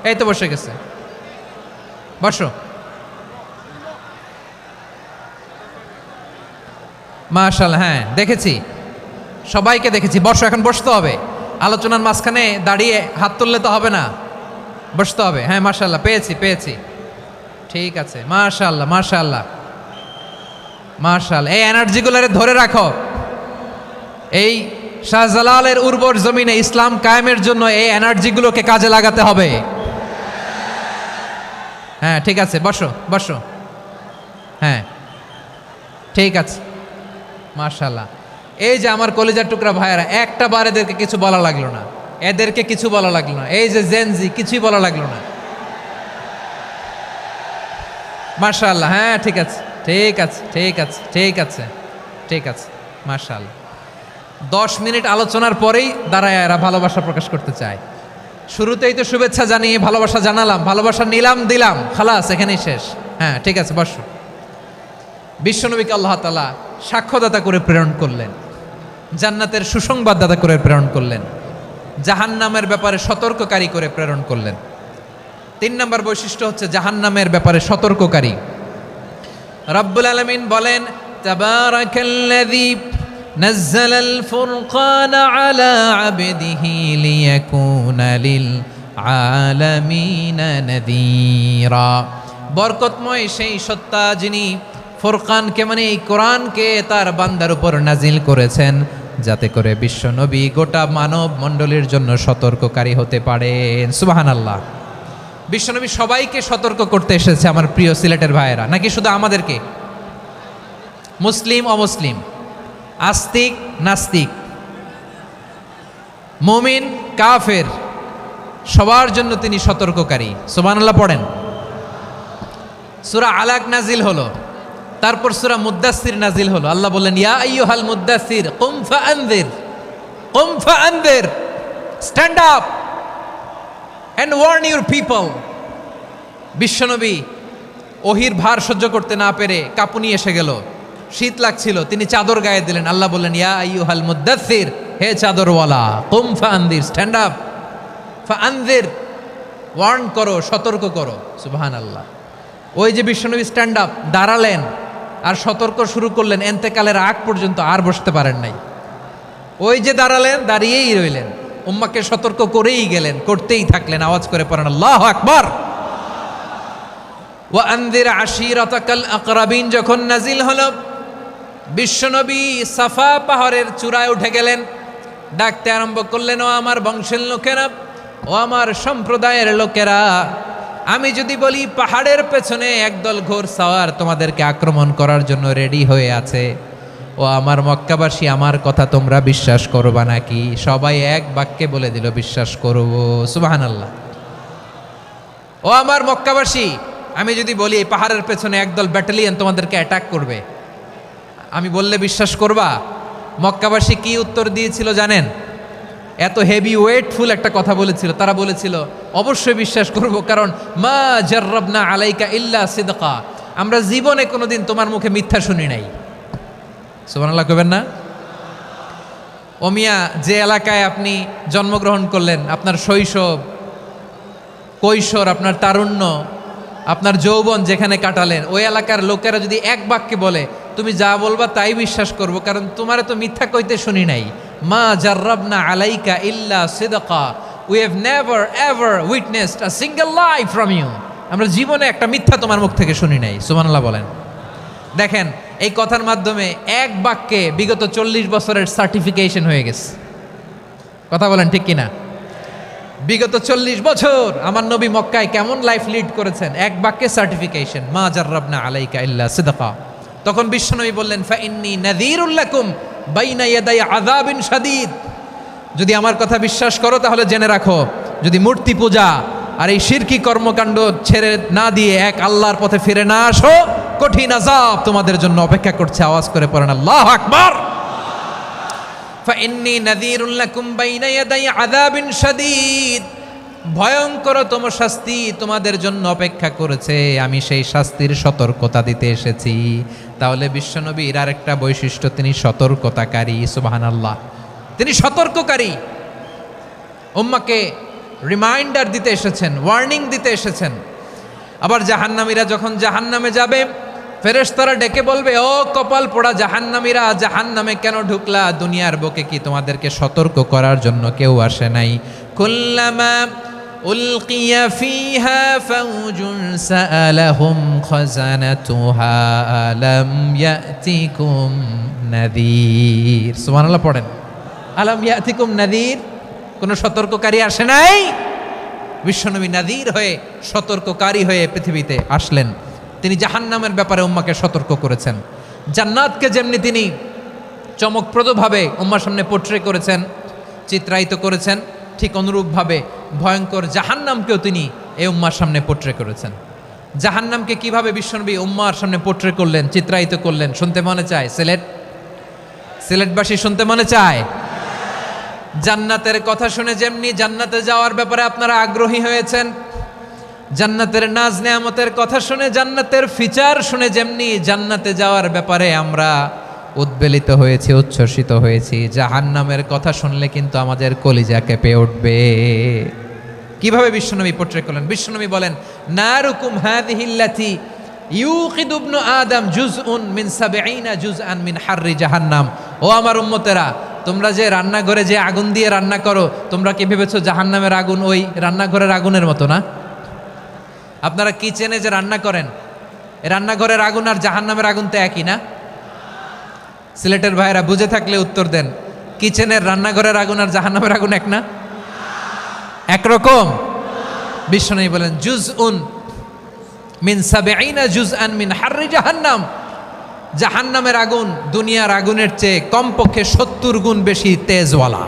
এই তো বসে গেছে, বসো। মাশাআল্লাহ, হ্যাঁ দেখেছি, সবাইকে দেখেছি। বসো, এখন বসতে হবে। আলোচনার মাঝখানে দাঁড়িয়ে হাত তুললে তো হবে না, বসতে হবে। হ্যাঁ মাশাআল্লাহ, পেয়েছি পেয়েছি, ঠিক আছে। মাশাআল্লাহ মাশাআল্লাহ মাশাআল্লাহ, এই এনার্জিগুলোরে ধরে রাখো। এই শাহজালালের উর্বর জমিনে ইসলাম কায়েমের জন্য এই এনার্জিগুলোকে কাজে লাগাতে হবে। হ্যাঁ ঠিক আছে, বসো বসো, হ্যাঁ ঠিক আছে। মাশাআল্লাহ, এই যে আমার কলিজার টুকরা ভাইয়েরা, একটা বার এদেরকে কিছু বলা লাগলো না, এদেরকে কিছু বলা লাগলো না। এই যে জেনজি, কিছুই বলা লাগলো না। মাশাআল্লাহ, হ্যাঁ ঠিক আছে ঠিক আছে ঠিক আছে ঠিক আছে ঠিক আছে। মাশাআল্লাহ, 10 মিনিট আলোচনার পরেই দাঁড়ায় এরা ভালোবাসা প্রকাশ করতে চায়। শুরুতেই তো শুভেচ্ছা জানিয়ে ভালোবাসা জানালাম, ভালোবাসা নিলাম, দিলাম, খালাস, এখানেই শেষ। হ্যাঁ ঠিক আছে, বসো। বিশ্বনবীকে আল্লাহ তাআলা সাক্ষ্যদাতা করে প্রেরণ করলেন, জান্নাতের সুসংবাদদাতা করে প্রেরণ করলেন, জাহান্নামের ব্যাপারে সতর্ককারী করে প্রেরণ করলেন। 3 নম্বর বৈশিষ্ট্য হচ্ছে জাহান্নামের ব্যাপারে সতর্ককারী। রব্বুল আলামিন বলেন, তাবারাকাল্লাযী নাজ্জালাল ফুরকানা আলা আবদিহি লিয়াকুনা লিল আলামিনা নাযীরা। বরকতময় সেই সত্তা যিনি ফুরকানকে, মানে এই কোরআনকে তার বান্দার উপর নাজিল করেছেন, যাতে করে বিশ্ব নবী গোটা মানব মণ্ডলীর জন্য সতর্ককারী হতে পারেন। সুবহানাল্লাহ। বিশ্বনবী সবাইকে সতর্ক করতে এসেছে, আমার প্রিয় সিলেটের ভাইয়েরা, নাকি শুধু আমাদেরকে? মুসলিম অমুসলিম, আস্তিক নাস্তিক, মুমিন কাফের, সবার জন্য তিনি সতর্ককারী। সুবহানাল্লাহ পড়েন। সূরা আলাক নাজিল হলো, তারপর সূরা মুদ্দাসসির নাজিল হলো। আল্লাহ বললেন, ইয়া আইয়ুহাল মুদ্দাসসির কুম ফাআনযির, কুম ফাআনযির, stand up and warn your people. বিশ্বনবী ওহির ভার সহ্য করতে না পেরে কাঁপুনি এসে গেল, শীত লাগছিল, তিনি চাদর গায়ে দিলেন। আল্লাহ বললেন, ইয়া আইয়ুহাল মুদ্দাসসির, হে চাদরওয়ালা, কুম ফাআনযির, স্ট্যান্ড আপ, ফাআনযির, ওয়ার্ন করো, সতর্ক করো। সুবহানাল্লাহ। ওই যে বিশ্বনবী স্ট্যান্ড আপ, দাঁড়ালেন আর সতর্ক শুরু করলেন, এন্তেকালের আগ পর্যন্ত আর বসতে পারেন নাই। ওই যে দাঁড়ালেন, দাঁড়িয়েই রইলেন, উম্মাকে সতর্ক করেই গেলেন, করতেই থাকলেন। আওয়াজ করে পড়েন আল্লাহু আকবার। ওয়া আনযির আশীরাতাকাল আকরাবিন যখন নাজিল হলো, বিশ্বনবী সাফা পাহাড়ের চূড়ায় উঠে গেলেন, ডাকতে আরম্ভ করলেন, ও আমার বংশের লোকেরা, ও আমার সম্প্রদায়ের লোকেরা, আমি যদি বলি পাহাড়ের পেছনে একদল ঘোড় সাওয়ার তোমাদেরকে আক্রমণ করার জন্য রেডি হয়ে আছে, ও আমার মক্কাবাসী, আমার কথা তোমরা বিশ্বাস করবা নাকি? সবাই এক বাক্যে বলে দিল, বিশ্বাস করব। সুবহানাল্লাহ। ও আমার মক্কাবাসী, আমি যদি বলি এই পাহাড়ের পেছনে একদল ব্যাটালিয়ন তোমাদেরকে অ্যাটাক করবে, আমি বললে বিশ্বাস করবা? মক্কাবাসী কি উত্তর দিয়েছিল জানেন? এত হেভি ওয়েটফুল একটা কথা বলেছিল। তারা বলেছিল অবশ্যই বিশ্বাস করব, কারণ মা জাররাবনা আলাইকা ইল্লা সিদকা, আমরা জীবনে কোনোদিন তোমার মুখে মিথ্যা শুনি নাই। সুবহানাল্লাহ কইবেন না? ও মিয়া, যে এলাকায় আপনি জন্মগ্রহণ করলেন, আপনার শৈশব, কৈশোর, আপনার তারুণ্য, আপনার যৌবন যেখানে কাটালেন, ওই এলাকার লোকেরা যদি এক বাক্যে বলে তুমি যা বলবা তাই বিশ্বাস করব, কারণ তোমারে তো মিথ্যা কইতে শুনি নাই। মা জাররাবনা আলাইকা ইল্লা সিদকা, we have never ever witnessed a single lie from you, আমরা জীবনে একটা মিথ্যা তোমার মুখ থেকে শুনি নাই। সুবহানাল্লাহ বলেন। দেখেন, এই কথার মাধ্যমে এক বাক্যে বিগত 40 বছরের সার্টিফিকেশন হয়ে গেছে। কথা বলেন ঠিক কিনা? বিগত 40 বছর আমার নবী মক্কায় কেমন লাইফ লিড করেছেন, এক বাক্যে সার্টিফিকেশন, মা জাররাবনা আলাইকা ইল্লা সিদকা। তখন বিশ্বনবী বললেন, ফা ইন্নী নাযীরুল লাকুম বাইনা ইয়াদাই আযাবিন শাদীদ, যদি আমার কথা বিশ্বাস করো তাহলে জেনে রাখো, যদি মূর্তি পূজা আর এই শিরকি কর্মকাণ্ড ছেড়ে না দিয়ে এক আল্লাহর পথে ফিরে না আসো, কঠিন আযাব তোমাদের জন্য অপেক্ষা করছে। আওয়াজ করে পড়েন আল্লাহু আকবার। ফাইন্নী নাযীরুল লাকুম বাইনা ইয়াদাই আযাবিন শাদীদ, ভয়ঙ্করতম শাস্তি তোমাদের জন্য অপেক্ষা করেছে, আমি সেই শাস্তির সতর্কতা দিতে এসেছি। তাহলে বিশ্বনবীর আরেকটা বৈশিষ্ট্য, তিনি সতর্কতাকারী। সুবহানাল্লাহ, তিনি সতর্ককারী। উম্মাকে রিমাইন্ডার দিতে এসেছেন, ওয়ার্নিং দিতে এসেছেন। আবার জাহান্নামীরা যখন জাহান্নামে যাবে, ফেরেশতারা ডেকে বলবে, ও কপাল পোড়া জাহান্নামীরা, জাহান্নামে কেন ঢুকলা? দুনিয়ার বুকে কি তোমাদেরকে সতর্ক করার জন্য কেউ আসে নাই? কুল্লামা উলকিয়া ফিহা ফাউজুন সাআলাহুম খাজানাতুহা আলাম ইয়াতিকুম নাযীর। সুবহানাল্লাহ পড়েন। আলাম ইয়াতিকুম নাযীর, কোন সতর্ককারী আসে নাই? বিশ্বনবী নাযীর হয়ে, সতর্ককারী হয়ে পৃথিবীতে আসলেন। তিনি জাহান্নামের ব্যাপারে উম্মাকে সতর্ক করেছেন। জান্নাতকে যেমনি তিনি চমকপ্রদভাবে উম্মার সামনে পোট্রে করেছেন, চিত্রায়িত করেছেন, ঠিক অনুরূপভাবে ভয়ঙ্কর জাহান্নামকেও তিনি এই উম্মার সামনে পোট্রে করেছেন। জাহান্নামকে কিভাবে বিশ্বনবী উম্মার সামনে পোট্রে করলেন, চিত্রায়িত করলেন, শুনতে মনে চায়? সিলেটবাসী শুনতে মনে চায়? জান্নাতের কথা শুনে যেমনি জান্নাতে যাওয়ার ব্যাপারে আপনারা আগ্রহী হয়েছেন, জান্নাতের নাজ নেয়ামতের কথা শুনে, জান্নাতের ফিচার শুনে যেমনি জান্নাতে যাওয়ার ব্যাপারে আমরা উদ্বেলিত হয়েছি, উচ্ছ্বসিত হয়েছি, জাহান্নামের কথা শুনলে কিন্তু আমাদের কলিজা কেঁপে উঠবে। কিভাবে বিশ্বনবী পোট্রে করলেন? বিশ্বনবী বলেন, নারুকুম হাযিহিল্লাতী ইউকিদু ইবনু আদম জুজউন মিন ৭০ জুজআন মিন হাররি জাহান্নাম। ও আমার উম্মতেরা, তোমরা যে রান্নাঘরে যে আগুন দিয়ে রান্না করো, তোমরা কি ভেবেছো জাহান্নামের আগুন ওই রান্নাঘরের আগুনের মতো না? আপনারা কিচেনে যে রান্না করেন, রান্নাঘরের আগুন আর জাহান্নামের আগুন তো একই না? সিলেটের ভাইরা বুঝে থাকলে উত্তর দেন, কিচেনের রান্নাঘরের আগুন আর জাহান্নামের আগুন এক না? একরকম? বিশ্বনবী বলেন, জুজউন মিন ৭০ জুজআন মিন হাররি জাহান্নাম, জাহান্নামের আগুন দুনিয়ার আগুনের চেয়ে কমপক্ষে ৭০ গুণ বেশি তেজওয়ালা।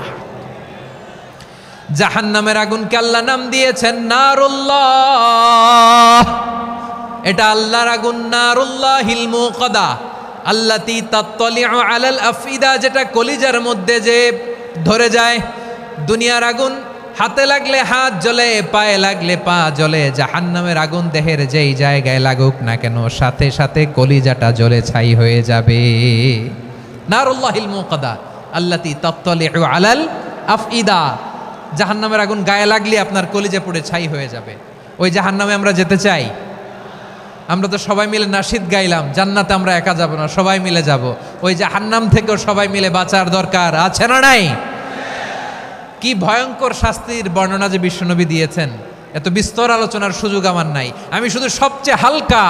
জাহান্নামের আগুনকে আল্লাহ নাম দিয়েছেন নারুল্লাহ। এটা আল্লাহর আগুন, নারুল্লাহিল মুকাদা আল্লাতী তাত্তালিউ আলাল আফইদা, যেটা কলিজার মধ্যে যে ধরে যায়। দুনিয়ার আগুন হাতে লাগলে হাত জ্বলে, পায়ে লাগলে পা জ্বলে, জাহান্নামের আগুন দেহের যেই জায়গায় লাগুক না কেন, সাথে সাথে কলিজাটা জ্বলে ছাই হয়ে যাবে। নারুল্লাহিল মুকাদা আল্লাতী তাত্তালিউ আলাল আফইদা, জাহান্নামের আগুন গায়ে লাগলে আপনার কলিজা পুড়ে ছাই হয়ে যাবে। ওই জাহান্নামে আমরা যেতে চাই? আমরা তো সবাই মিলে নাশিদ গাইলাম, জান্নাতে আমরা একা যাব না, সবাই মিলে যাব। ওই জাহান্নাম থেকেও সবাই মিলে বাঁচার দরকার আছে না নাই? কি ভয়ঙ্কর শাস্তির বর্ণনা যে বিশ্বনবী দিয়েছেন, এত বিস্তর আলোচনার সুযোগ আমার নাই। আমি শুধু সবচেয়ে হালকা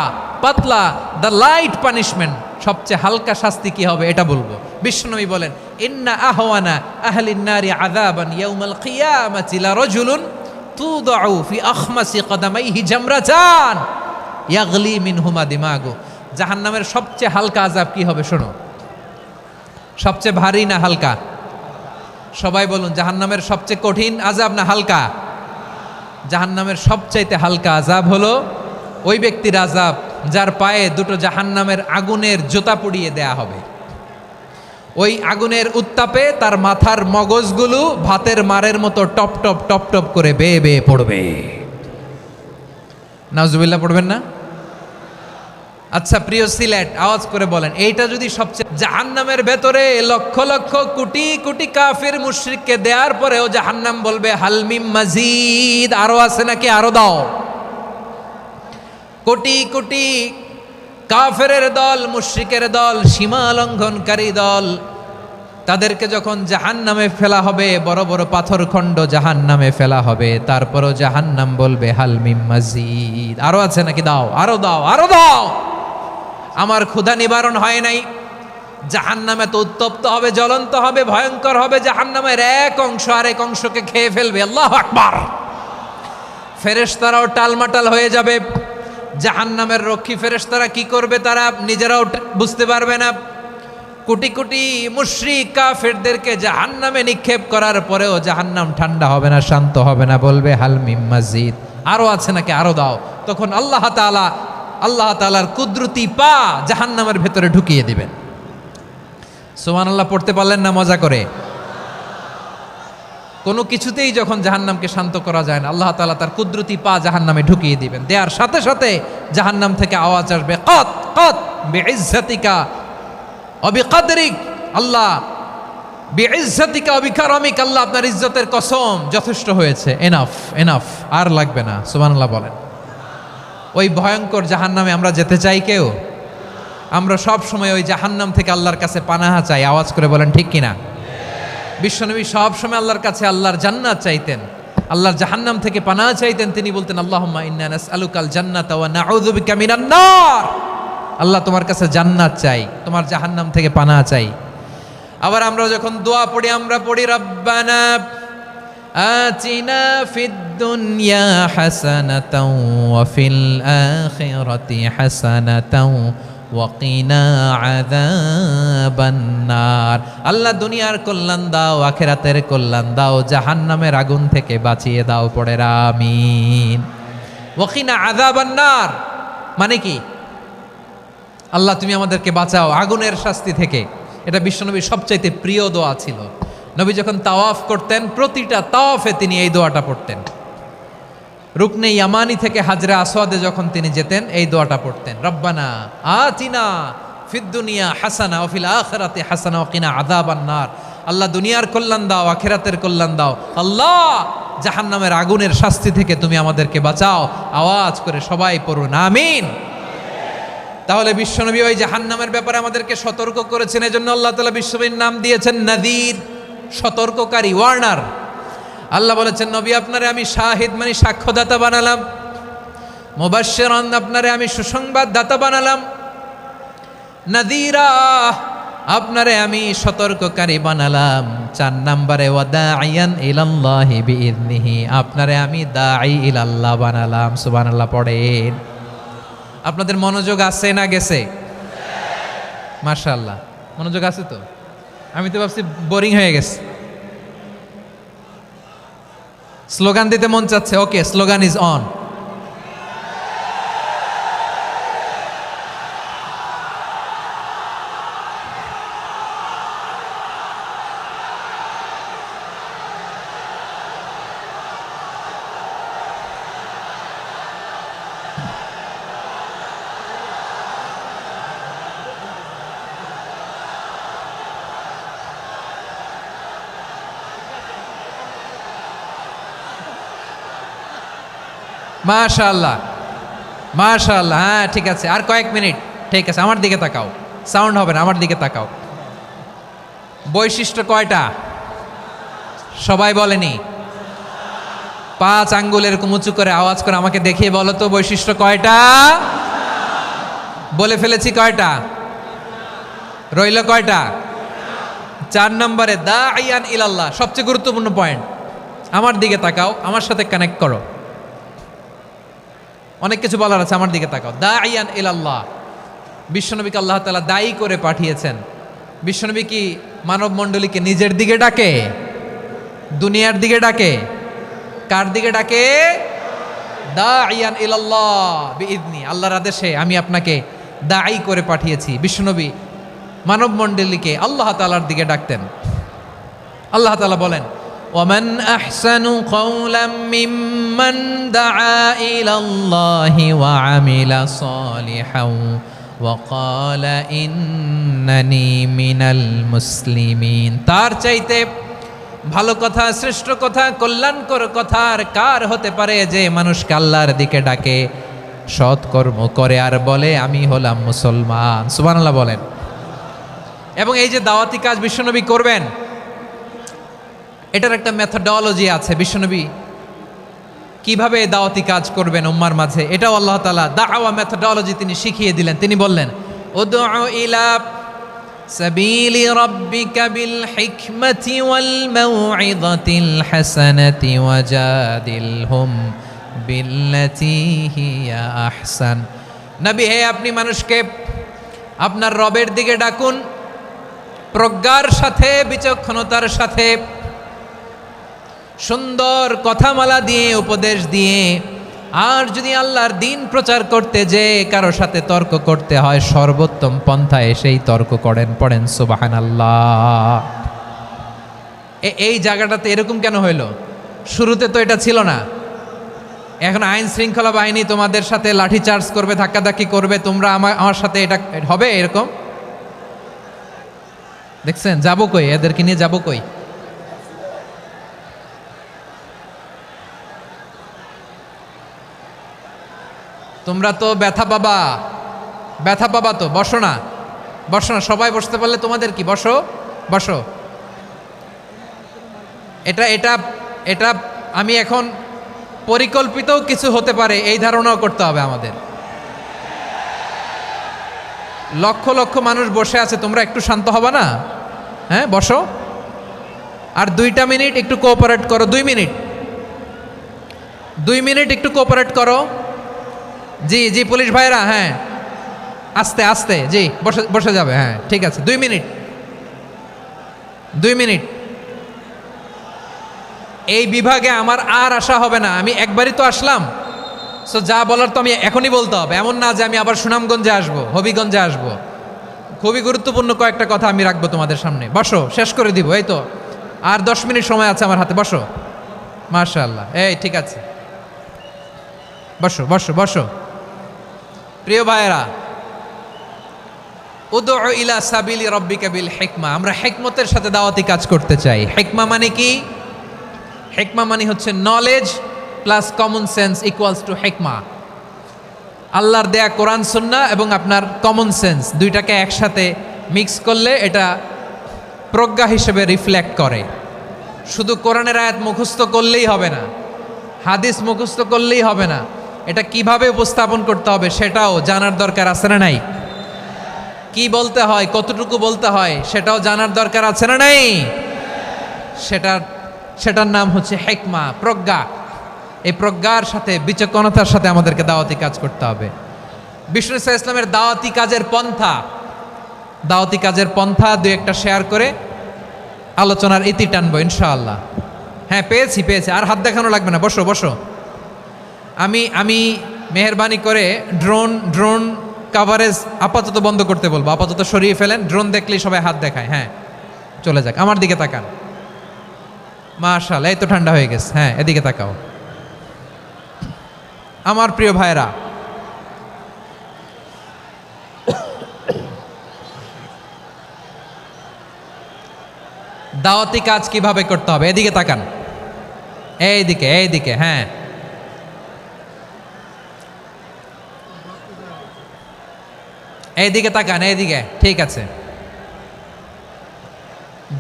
পাতলা, দ্য লাইট পানিশমেন্ট, সবচেয়ে হালকা শাস্তি কি হবে এটা বলবো। বিশ্বনবী বলেন, ইন্না আহওয়ানা আহলিন নারি আযাবান ইয়াউমাল কিয়ামাতি লারাজুলুন তুদাউ ফি আখমাসি কদামাইহি জামরাতান ইয়াগলি মিনহুমা দিমাগু। জাহান্নামের সবচেয়ে হালকা আযাব কি হবে শোনো। সবচেয়ে ভারী না হালকা? সবাই বলুন, জাহান্নামের সবচেয়ে কঠিন আযাব না হালকা? জাহান্নামের সবচাইতে হালকা আযাব হলো ওই ব্যক্তির আযাব যার পায়ে দুটো জাহান্নামের আগুনের জুতা পুড়িয়ে দেয়া হবে। ওই আগুনের উত্তাপে তার মাথার মগজগুলো ভাতের মারের মতো টপ টপ টপ টপ করে বেয়ে বেয়ে পড়বে। নাউজুবিল্লাহ পড়বেন না? আচ্ছা প্রিয় সিলেট, আওয়াজ করে বলেন, এইটা যদি সবচেয়ে, জাহান্নামের ভেতরে লক্ষ লক্ষ কোটি কোটি কাফির মুশরিককে দেওয়ার পরেও জাহান্নাম বলবে হালমিম মাজিদ, আরো আছে নাকি, আরো দাও। কোটি কোটি কাফেরের দল, মুশরিকের দল, সীমা লঙ্ঘনকারী দল, তাদেরকে যখন জাহান্নামে ফেলা হবে, বড় বড় পাথরখণ্ড জাহান্নামে ফেলা হবে, তারপরও জাহান্নাম বলবে হালমিম মাজিদ, আরো আছে নাকি, দাও, আরো দাও, আরো দাও। আমার ক্ষুধা নিবারণ হয় নাই। জাহান্নাম এত উত্তপ্ত হবে, জ্বলন্ত হবে, ভয়ঙ্কর হবে, জাহান্নামের এক অংশ আরেক অংশকে খেয়ে ফেলবে। আল্লাহু আকবার। ফেরেশতারাও টালমাটাল হয়ে যাবে। জাহান্নামের রক্ষী ফেরেশতারা কি করবে তারা নিজেরাও বুঝতে পারবে না। কোটি কোটি মুশরিক কাফেরদেরকে জাহান্নামে নিক্ষেপ করার পরেও জাহান্নাম ঠান্ডা হবে না, শান্ত হবে না, বলবে হালমিম মাজিদ, আরো আছে নাকি, আরো দাও। তখন আল্লাহ তাআলার কুদরতি পা জাহান্নামের ভেতরে ঢুকিয়ে দিবেন। সুবহানাল্লাহ পড়তে পারলেন না মজা করে? কোনো কিছুতেই যখন জাহান্নামকে শান্ত করা যায় না, আল্লাহ তাআলা তার কুদরতি পা জাহান্নামে ঢুকিয়ে দিবেন। দেওয়ার সাথে সাথে জাহান্নাম থেকে আওয়াজ আসবে, কত কত বিইজ্জাতিকা ওয়া বিকদরিক, আল্লাহ বিইজ্জাতিকা ওয়া বিকারামিক, আল্লাহ আপনার ইজ্জতের কসম, যথেষ্ট হয়েছে, এনাফ এনাফ, আর লাগবে না। সুবহানাল্লাহ বলেন। ওই ভয়ঙ্কর জাহান্নামে আমরা যেতে চাই কেউ? আমরা সব সময় ওই জাহান্নাম থেকে আল্লাহর কাছে পানাহা চাই। আওয়াজ করে বলেন ঠিক কিনা? বিশ্বনবী সব সময় আল্লাহর কাছে আল্লাহর জান্নাত চাইতেন, আল্লাহর জাহান্নাম থেকে পানাহা চাইতেন। তিনি বলতেন আল্লাহুম্মা ইন্না নাসআলুকাল জান্নাতা ওয়া নাউযু বিকা মিনান নার। আল্লাহ তোমার কাছে জান্নাত চাই, তোমার জাহান্নাম থেকে পানাহা চাই। আবার আমরা যখন দোয়া পড়ি, আমরা পড়ি রব্বানা আতিনা ফিদ দুনিয়া হাসানাতাও ওয়া ফিল আখিরাতি হাসানাতাও ওয়া কিনা আযাবান নার। আল্লাহ দুনিয়ার কল্যাণ দাও, আখিরাতের কল্যাণ দাও, জাহান্নামের আগুন থেকে বাঁচিয়ে দাও, পড়ে আমিন। ওয়া কিনা আযাবান নার মানে কি? আল্লাহ তুমি আমাদেরকে বাঁচাও আগুনের শাস্তি থেকে। এটা বিশ্বনবীর সবচাইতে প্রিয় দোয়া ছিল। নবী যখন তাওয়াফ করতেন, প্রতিটা তাওয়াফে তিনি এই দোয়াটা পড়তেন। রুকনে ইয়ামানি থেকে হাজরে আসওয়াদে যখন তিনি যেতেন, এই দোয়াটা পড়তেন, রব্বানা আতিনা ফিদ দুনিয়া হাসানা ওয়া ফিল আখিরাতি হাসানা ওয়া কিনা আযাবান নার। আল্লাহ দুনিয়ার কল্যাণ দাও, আখিরাতের কল্যাণ দাও। আল্লাহ জাহান্নামের আগুনের শাস্তি থেকে তুমি আমাদেরকে বাঁচাও। আওয়াজ করে সবাই পড়ুন আমিন। তাহলে বিশ্বনবী ওই জাহান্নামের ব্যাপারে আমাদেরকে সতর্ক করেছেন। এজন্য আল্লাহ তাআলা বিশ্বনবীর নাম দিয়েছেন নাযীর, সতর্ককারী, ওয়ার্নার। আল্লাহ বলেছেন নবী আপনারে আমি শাহিদ মানে সাক্ষ্যদাতা বানালাম, মুবাশশিরান আপনারে আমি সুসংবাদ দাতা বানালাম, নাযীরা আপনারে আমি সতর্ককারী বানালাম। 4 নম্বরে ওয়াদাইয়ান ইলাল্লাহি বিইذনিহি, আপনারে আমি দাঈ ইলাল্লাহ বানালাম। সুবহানাল্লাহ পড়েন। আপনাদের মনোযোগ আছে না গেছে? মাশাআল্লাহ মনোযোগ আছে তো? আমি তো ভাবছি বোরিং হয়ে গেছে। স্লোগান দিতে মন চাচ্ছে। ওকে, স্লোগান ইজ অন। মাশাআল্লাহ মাশাআল্লাহ। হ্যাঁ ঠিক আছে, আর কয়েক মিনিট। ঠিক আছে, আমার দিকে তাকাও, সাউন্ড হবে না, আমার দিকে তাকাও। বৈশিষ্ট্য কয়টা সবাই বলেনি? 5 আঙ্গুল এরকম উঁচু করে আওয়াজ করে আমাকে দেখিয়ে বলো তো বৈশিষ্ট্য কয়টা? বলে ফেলেছি কয়টা? রইল কয়টা? 4 নম্বরে দাঈয়ান ইলাল্লাহ, সবচেয়ে গুরুত্বপূর্ণ পয়েন্ট। আমার দিকে তাকাও, আমার সাথে কানেক্ট করো। অনেক কিছু বলার আছে, আমার দিকে তাকাও। দাঈয়ান ইলাল্লাহ, বিশ্বনবীকে আল্লাহ তাআলা দায়ী করে পাঠিয়েছেন। বিশ্বনবী কি মানব মণ্ডলীকে নিজের দিকে ডাকে, দুনিয়ার দিকে ডাকে? কার দিকে ডাকে? দাইয়ান ইলাল্লাহ বিইذনি, আল্লাহর আদেশে আমি আপনাকে দাঈ করে পাঠিয়েছি। বিশ্বনবী মানব মণ্ডলীকে আল্লাহ তাআলার দিকে ডাকতেন। আল্লাহ তাআলা বলেন, ওয়ামান আহসানু কাওলাম মিম্মান দাআ ইলাল্লাহি ওয়া আমিলা সালিহান ওয়া ক্বালা ইন্নানি মিনাল মুসলিমিন। তার চাইতে ভালো কথা, শ্রেষ্ঠ কথা, কল্যাণকর কথা আর কার হতে পারে যে মানুষকে আল্লাহর দিকে ডাকে, সৎকর্ম করে আর বলে আমি হলাম মুসলমান। সুবহানাল্লাহ বলেন। এবং এই যে দাওয়াতি কাজ বিশ্বনবী করবেন, এটার একটা মেথডোলজি আছে। বিশ্বনবী কিভাবে দাওয়াতি কাজ করবেন উম্মার মাঝে, এটাও আল্লাহ তাআলা দাওয়া মেথডোলজি তিনি শিখিয়ে দিলেন। তিনি বললেন, উদউ ইলা সাবিলি রাব্বিকা বিল হিকমাতি ওয়াল মাউইযাতিল হাসানাতি ওয়াজাদিলহুম বিল্লাতি হিয়া আহসান। নবী হে, আপনি মানুষকে আপনার রবের দিকে ডাকুন প্রজ্ঞার সাথে, বিচক্ষণতার সাথে, সুন্দর কথামালা দিয়ে, উপদেশ দিয়ে। আর যদি আল্লাহর দিন প্রচার করতে যে কারো সাথে তর্ক করতে হয়, সর্বোত্তম পন্থায় সেই তর্ক করেন। পড়েন সুবহানাল্লাহ। এই জায়গাটাতে এরকম কেন হইল? শুরুতে তো এটা ছিল না। এখন আইন শৃঙ্খলা বাহিনী তোমাদের সাথে লাঠি চার্জ করবে, ধাক্কাধাক্কি করবে, তোমরা আমার সাথে এটা হবে এরকম? দেখছেন যাবো কই? এদেরকে নিয়ে যাবো কই? তোমরা তো ব্যথা পাবা, ব্যথা পাবা তো। বসো না, বসো না, সবাই বসতে পারলে তোমাদের কি? বসো, বসো। এটা এটা এটা আমি এখন পরিকল্পিতও কিছু হতে পারে এই ধারণাও করতে হবে আমাদের। লক্ষ লক্ষ মানুষ বসে আছে, তোমরা একটু শান্ত হবা না? হ্যাঁ, বসো। আর 2টা মিনিট একটু কোঅপারেট করো। 2 মিনিট, 2 মিনিট একটু কোঅপারেট করো। জি জি পুলিশ ভাইরা, হ্যাঁ আস্তে আস্তে, জি বসে বসে যাবে। হ্যাঁ ঠিক আছে, 2 মিনিট, 2 মিনিট। এই বিভাগে আমার আর আসা হবে না, আমি একবারই তো আসলাম। সো যা বলার তো আমি এখনই বলতে হবে, এমন না যে আমি আবার সুনামগঞ্জে আসবো, হবিগঞ্জে আসবো। খুবই গুরুত্বপূর্ণ কয়েকটা কথা আমি রাখবো তোমাদের সামনে। বসো, শেষ করে দিব। এই তো আর 10 মিনিট সময় আছে আমার হাতে। বসো, মাশাআল্লাহ। এই ঠিক আছে, বসো বসো বসো। প্রিয় ভাইয়েরা, উদউ ইলা সাবিলি রাব্বিকা বিল হিকমা, আমরা হিকমতের সাথে দাওয়াতি কাজ করতে চাই। হিকমা মানে কি? হিকমা মানে হচ্ছে knowledge plus common sense equals to হিকমা। আল্লাহর দেয়া কোরআন সুন্নাহ এবং আপনার কমন সেন্স, দুইটাকে একসাথে মিক্স করলে এটা প্রজ্ঞা হিসেবে রিফ্লেক্ট করে। শুধু কোরআনের আয়াত মুখস্থ করলেই হবে না, হাদিস মুখস্থ করলেই হবে না, এটা কিভাবে উপস্থাপন করতে হবে সেটাও জানার দরকার আছে না নাই? কি বলতে হয়, কতটুকু বলতে হয় সেটাও জানার দরকার আছে না নাই? সেটার নাম হচ্ছে হিকমা, প্রজ্ঞা। এই প্রজ্ঞার সাথে, বিচক্ষণতার সাথে আমাদেরকে দাওয়াতি কাজ করতে হবে। বিষ্ণু ইসা ইসলামের দাওয়াতি কাজের পন্থা 2-1টা শেয়ার করে আলোচনার ইতি টানবো ইনশাআল্লাহ। হ্যাঁ পেয়েছি, আর হাত দেখানো লাগবে না। বসো বসো। আমি মেহেরবানি করে ড্রোন কাভারেজ আপাতত বন্ধ করতে বলবো, আপাতত সরিয়ে ফেলেন। ড্রোন দেখলেই সবাই হাত দেখায়। হ্যাঁ চলে যাক, আমার দিকে তাকান। মাশাআল্লাহ, এই তো ঠান্ডা হয়ে গেছে। হ্যাঁ এদিকে তাকাও। আমার প্রিয় ভাইরা, দাওয়াতি কাজ কিভাবে করতে হবে এদিকে তাকান। এইদিকে, হ্যাঁ এইদিকে তাকান, এইদিকে। ঠিক আছে,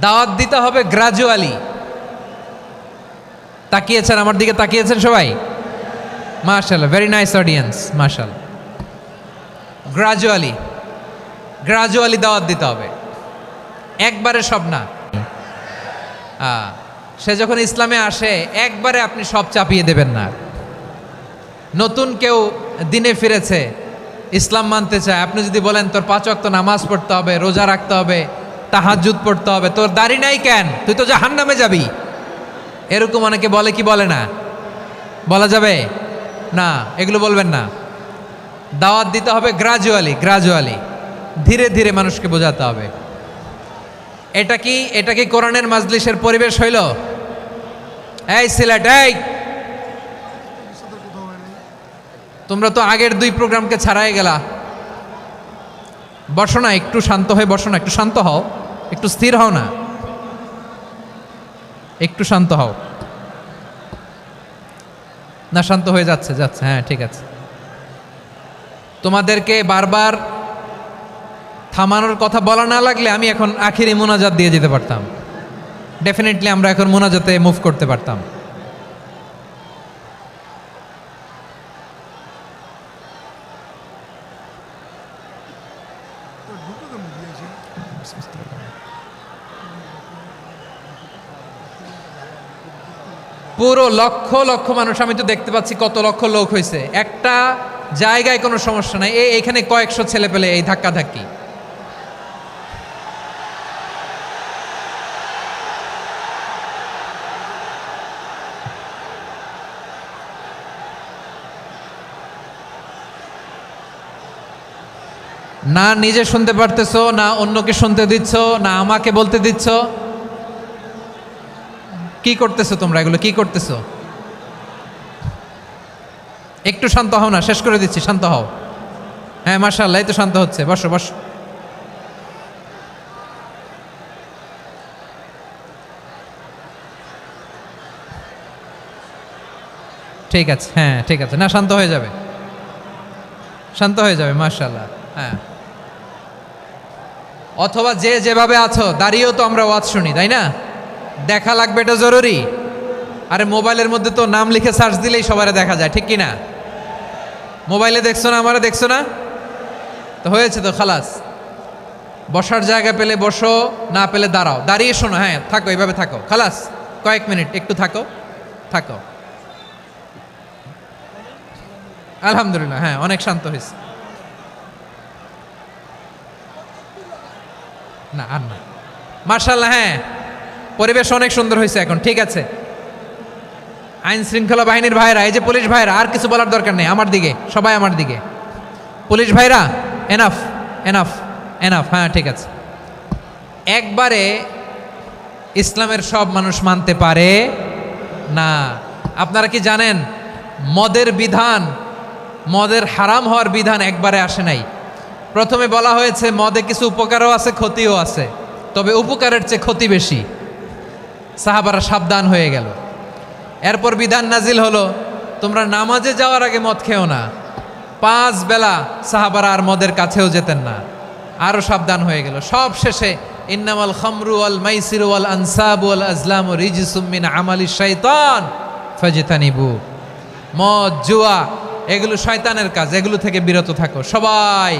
দাওয়াত দিতে হবে গ্রাজুয়ালি। তাকিয়েছেন আমার দিকে, তাকিয়েছেন সবাই? মাশাআল্লাহ, ভেরি নাইস অডিয়েন্স, মাশাআল্লাহ। গ্রাজুয়ালি দাওয়াত দিতে হবে, একবারে সব না। সে যখন ইসলামে আসে একবারে আপনি সব চাপিয়ে দেবেন না। নতুন কেউ দিনে ফিরেছে, ইসলাম মানতে চায়, আপনি যদি বলেন তোর 5 ওয়াক্ত নামাজ পড়তে হবে, রোজা রাখতে হবে, তাহাজ্জুদ পড়তে হবে, তোর দাড়ি নাই কেন, তুই তো জাহান্নামে যাবি। এরকম অনেকে বলে কি বলে না? বলা যাবে না, এগুলো বলবেন না। দাওয়াত দিতে হবে গ্রাজুয়ালি, ধীরে ধীরে মানুষকে বোঝাতে হবে। এটা কি কোরআনের মাজলিসের পরিবেশ হইল? এই সিলেট, এই তোমরা তো আগের 2 প্রোগ্রামকে ছাড়াই গেলা। বসো না, একটু শান্ত হয়ে বসো না, একটু শান্ত হও, একটু স্থির হও না, একটু শান্ত হও না। শান্ত হয়ে যাচ্ছে, হ্যাঁ ঠিক আছে। তোমাদেরকে বারবার থামানোর কথা বলা না লাগলে আমি এখন আখিরি মোনাজাত দিয়ে যেতে পারতাম। ডেফিনেটলি আমরা এখন মোনাজাতে মুভ করতে পারতাম। পুরো লক্ষ লক্ষ মানুষ, আমি তো দেখতে পাচ্ছি কত লক্ষ লোক হয়েছে। একটা জায়গায় কোনো সমস্যা নাই, এইখানে কয়েকশো ছেলে পেলে এই ধাক্কা ধাক্কি। না নিজে শুনতে পারতেছো, না অন্যকে শুনতে দিচ্ছ, না আমাকে বলতে দিচ্ছ। কি করতেছো তোমরা? এগুলো কি করতেছো? একটু শান্ত হও না, শেষ করে দিচ্ছি, শান্ত হও। হ্যাঁ মাশাআল্লাহ, এই তো শান্ত হচ্ছে। বসো বসো। ঠিক আছে, হ্যাঁ ঠিক আছে, না শান্ত হয়ে যাবে, শান্ত হয়ে যাবে মাশাআল্লাহ। হ্যাঁ, অথবা যে যেভাবে আছো দাঁড়িয়েও তো আমরা ওয়াজ শুনি, তাই না? দেখা লাগবে, এটা জরুরি। আরে মোবাইলের মধ্যে তো নাম লিখে সার্চ দিলেই সবারে দেখা যায়, ঠিক কি না? মোবাইলে দেখছো না, আমারে দেখছো না, তো হয়েছে তো, খালাস। বসার জায়গা পেলে বসো, না পেলে দাঁড়াও, দাঁড়িয়ে শোনো। হ্যাঁ থাকো, এইভাবে থাকো, খালাস। কয়েক মিনিট একটু থাকো। আলহামদুলিল্লাহ, হ্যাঁ অনেক শান্ত হয়েছে। না আর না, মাশাআল্লাহ, হ্যাঁ পরিবেশ অনেক সুন্দর হয়েছে এখন, ঠিক আছে। আইন শৃঙ্খলা বাহিনীর ভাইরা, এই যে পুলিশ ভাইরা, আর কিছু বলার দরকার নেই, আমার দিকে সবাই, আমার দিকে। পুলিশ ভাইরা, এনাফ এনাফ এনাফ, হ্যাঁ ঠিক আছে। একবারে ইসলামের সব মানুষ মানতে পারে না। আপনারা কি জানেন মদের বিধান, মদের হারাম হওয়ার বিধান একবারে আসে নাই। প্রথমে বলা হয়েছে মদে কিছু উপকারও আছে, ক্ষতিও আছে, তবে উপকারের চেয়ে ক্ষতি বেশি। সাহাবারা সাবধান হয়ে গেল। এরপর বিধান নাজিল হলো, তোমরা নামাজে যাওয়ার আগে মদ খেও না। 5 বেলা সাহাবারা আর মদের কাছেও যেতেন না, আরও সাবধান হয়ে গেল। সব শেষে ইন্নামাল খামরু ওয়াল মাইসিরু ওয়াল আনসাবু ওয়াল আজলামু রিজসুম মিন আমালিশ শাইতান ফাজতানিবু। মদ, জুয়া এগুলো শয়তানের কাজ, এগুলো থেকে বিরত থাকো। সবাই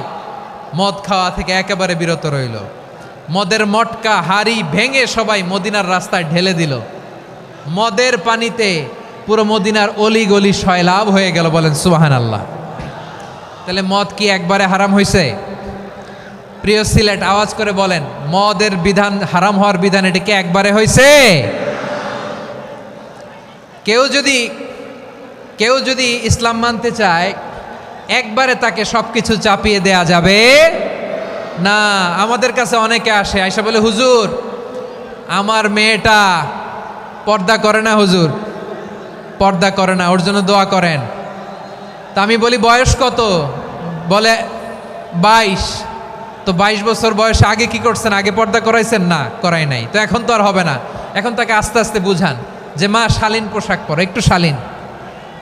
মদ খাওয়া থেকে একেবারে বিরত রইল। মদের মটকা হাড়ি ভেঙে সবাই মদিনার রাস্তায় ঢেলে দিল। মদের পানিতে পুরো মদিনার অলি গলি সয়লাভ হয়ে গেল। বলেন সুবহানাল্লাহ। তাহলে মদ কি একবারে হারাম হয়েছে? প্রিয় সিলেট, আওয়াজ করে বলেন, মদের বিধান, হারাম হওয়ার বিধান, এটা কি একবারে হয়েছে? কেউ যদি ইসলাম মানতে চায়, একবারে তাকে সবকিছু চাপিয়ে দেয়া যাবে না। আমাদের কাছে অনেকে আসে, আয়সা বলে, হুজুর আমার মেয়েটা পর্দা করে না, হুজুর পর্দা করে না, ওর জন্য দোয়া করেন। তা আমি বলি বয়স কত? বলে 22। তো 22 বছর বয়সে আগে কি করছেন? আগে পর্দা করাইছেন? না, করাই নাই। তো এখন তো আর হবে না। এখন তাকে আস্তে আস্তে বুঝান যে মা শালীন পোশাক পরো, একটু শালীন,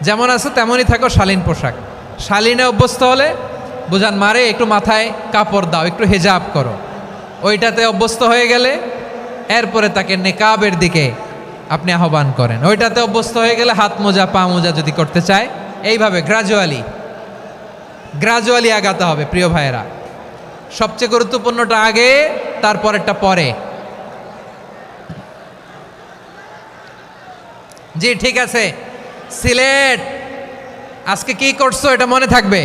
যেমন আছে তেমনই থাকো, শালীন পোশাক। শালীনে অভ্যস্ত হলে বুঝান, মারে একটু মাথায় কাপড় দাও, একটু হেজাব করো। ওইটাতে অভ্যস্ত হয়ে গেলে এরপরে তাকে নেকাবের দিকে আপনি আহ্বান করেন। ওইটাতে অভ্যস্ত হয়ে গেলে হাত মোজা, পা মোজা যদি করতে চায়, এইভাবে গ্রাজুয়ালি আগাতে হবে। প্রিয় ভাইয়েরা, সবচেয়ে গুরুত্বপূর্ণটা আগে, তারপরেরটা পরে। জি ঠিক আছে। সিলেট আজকে কি করছো এটা মনে থাকবে।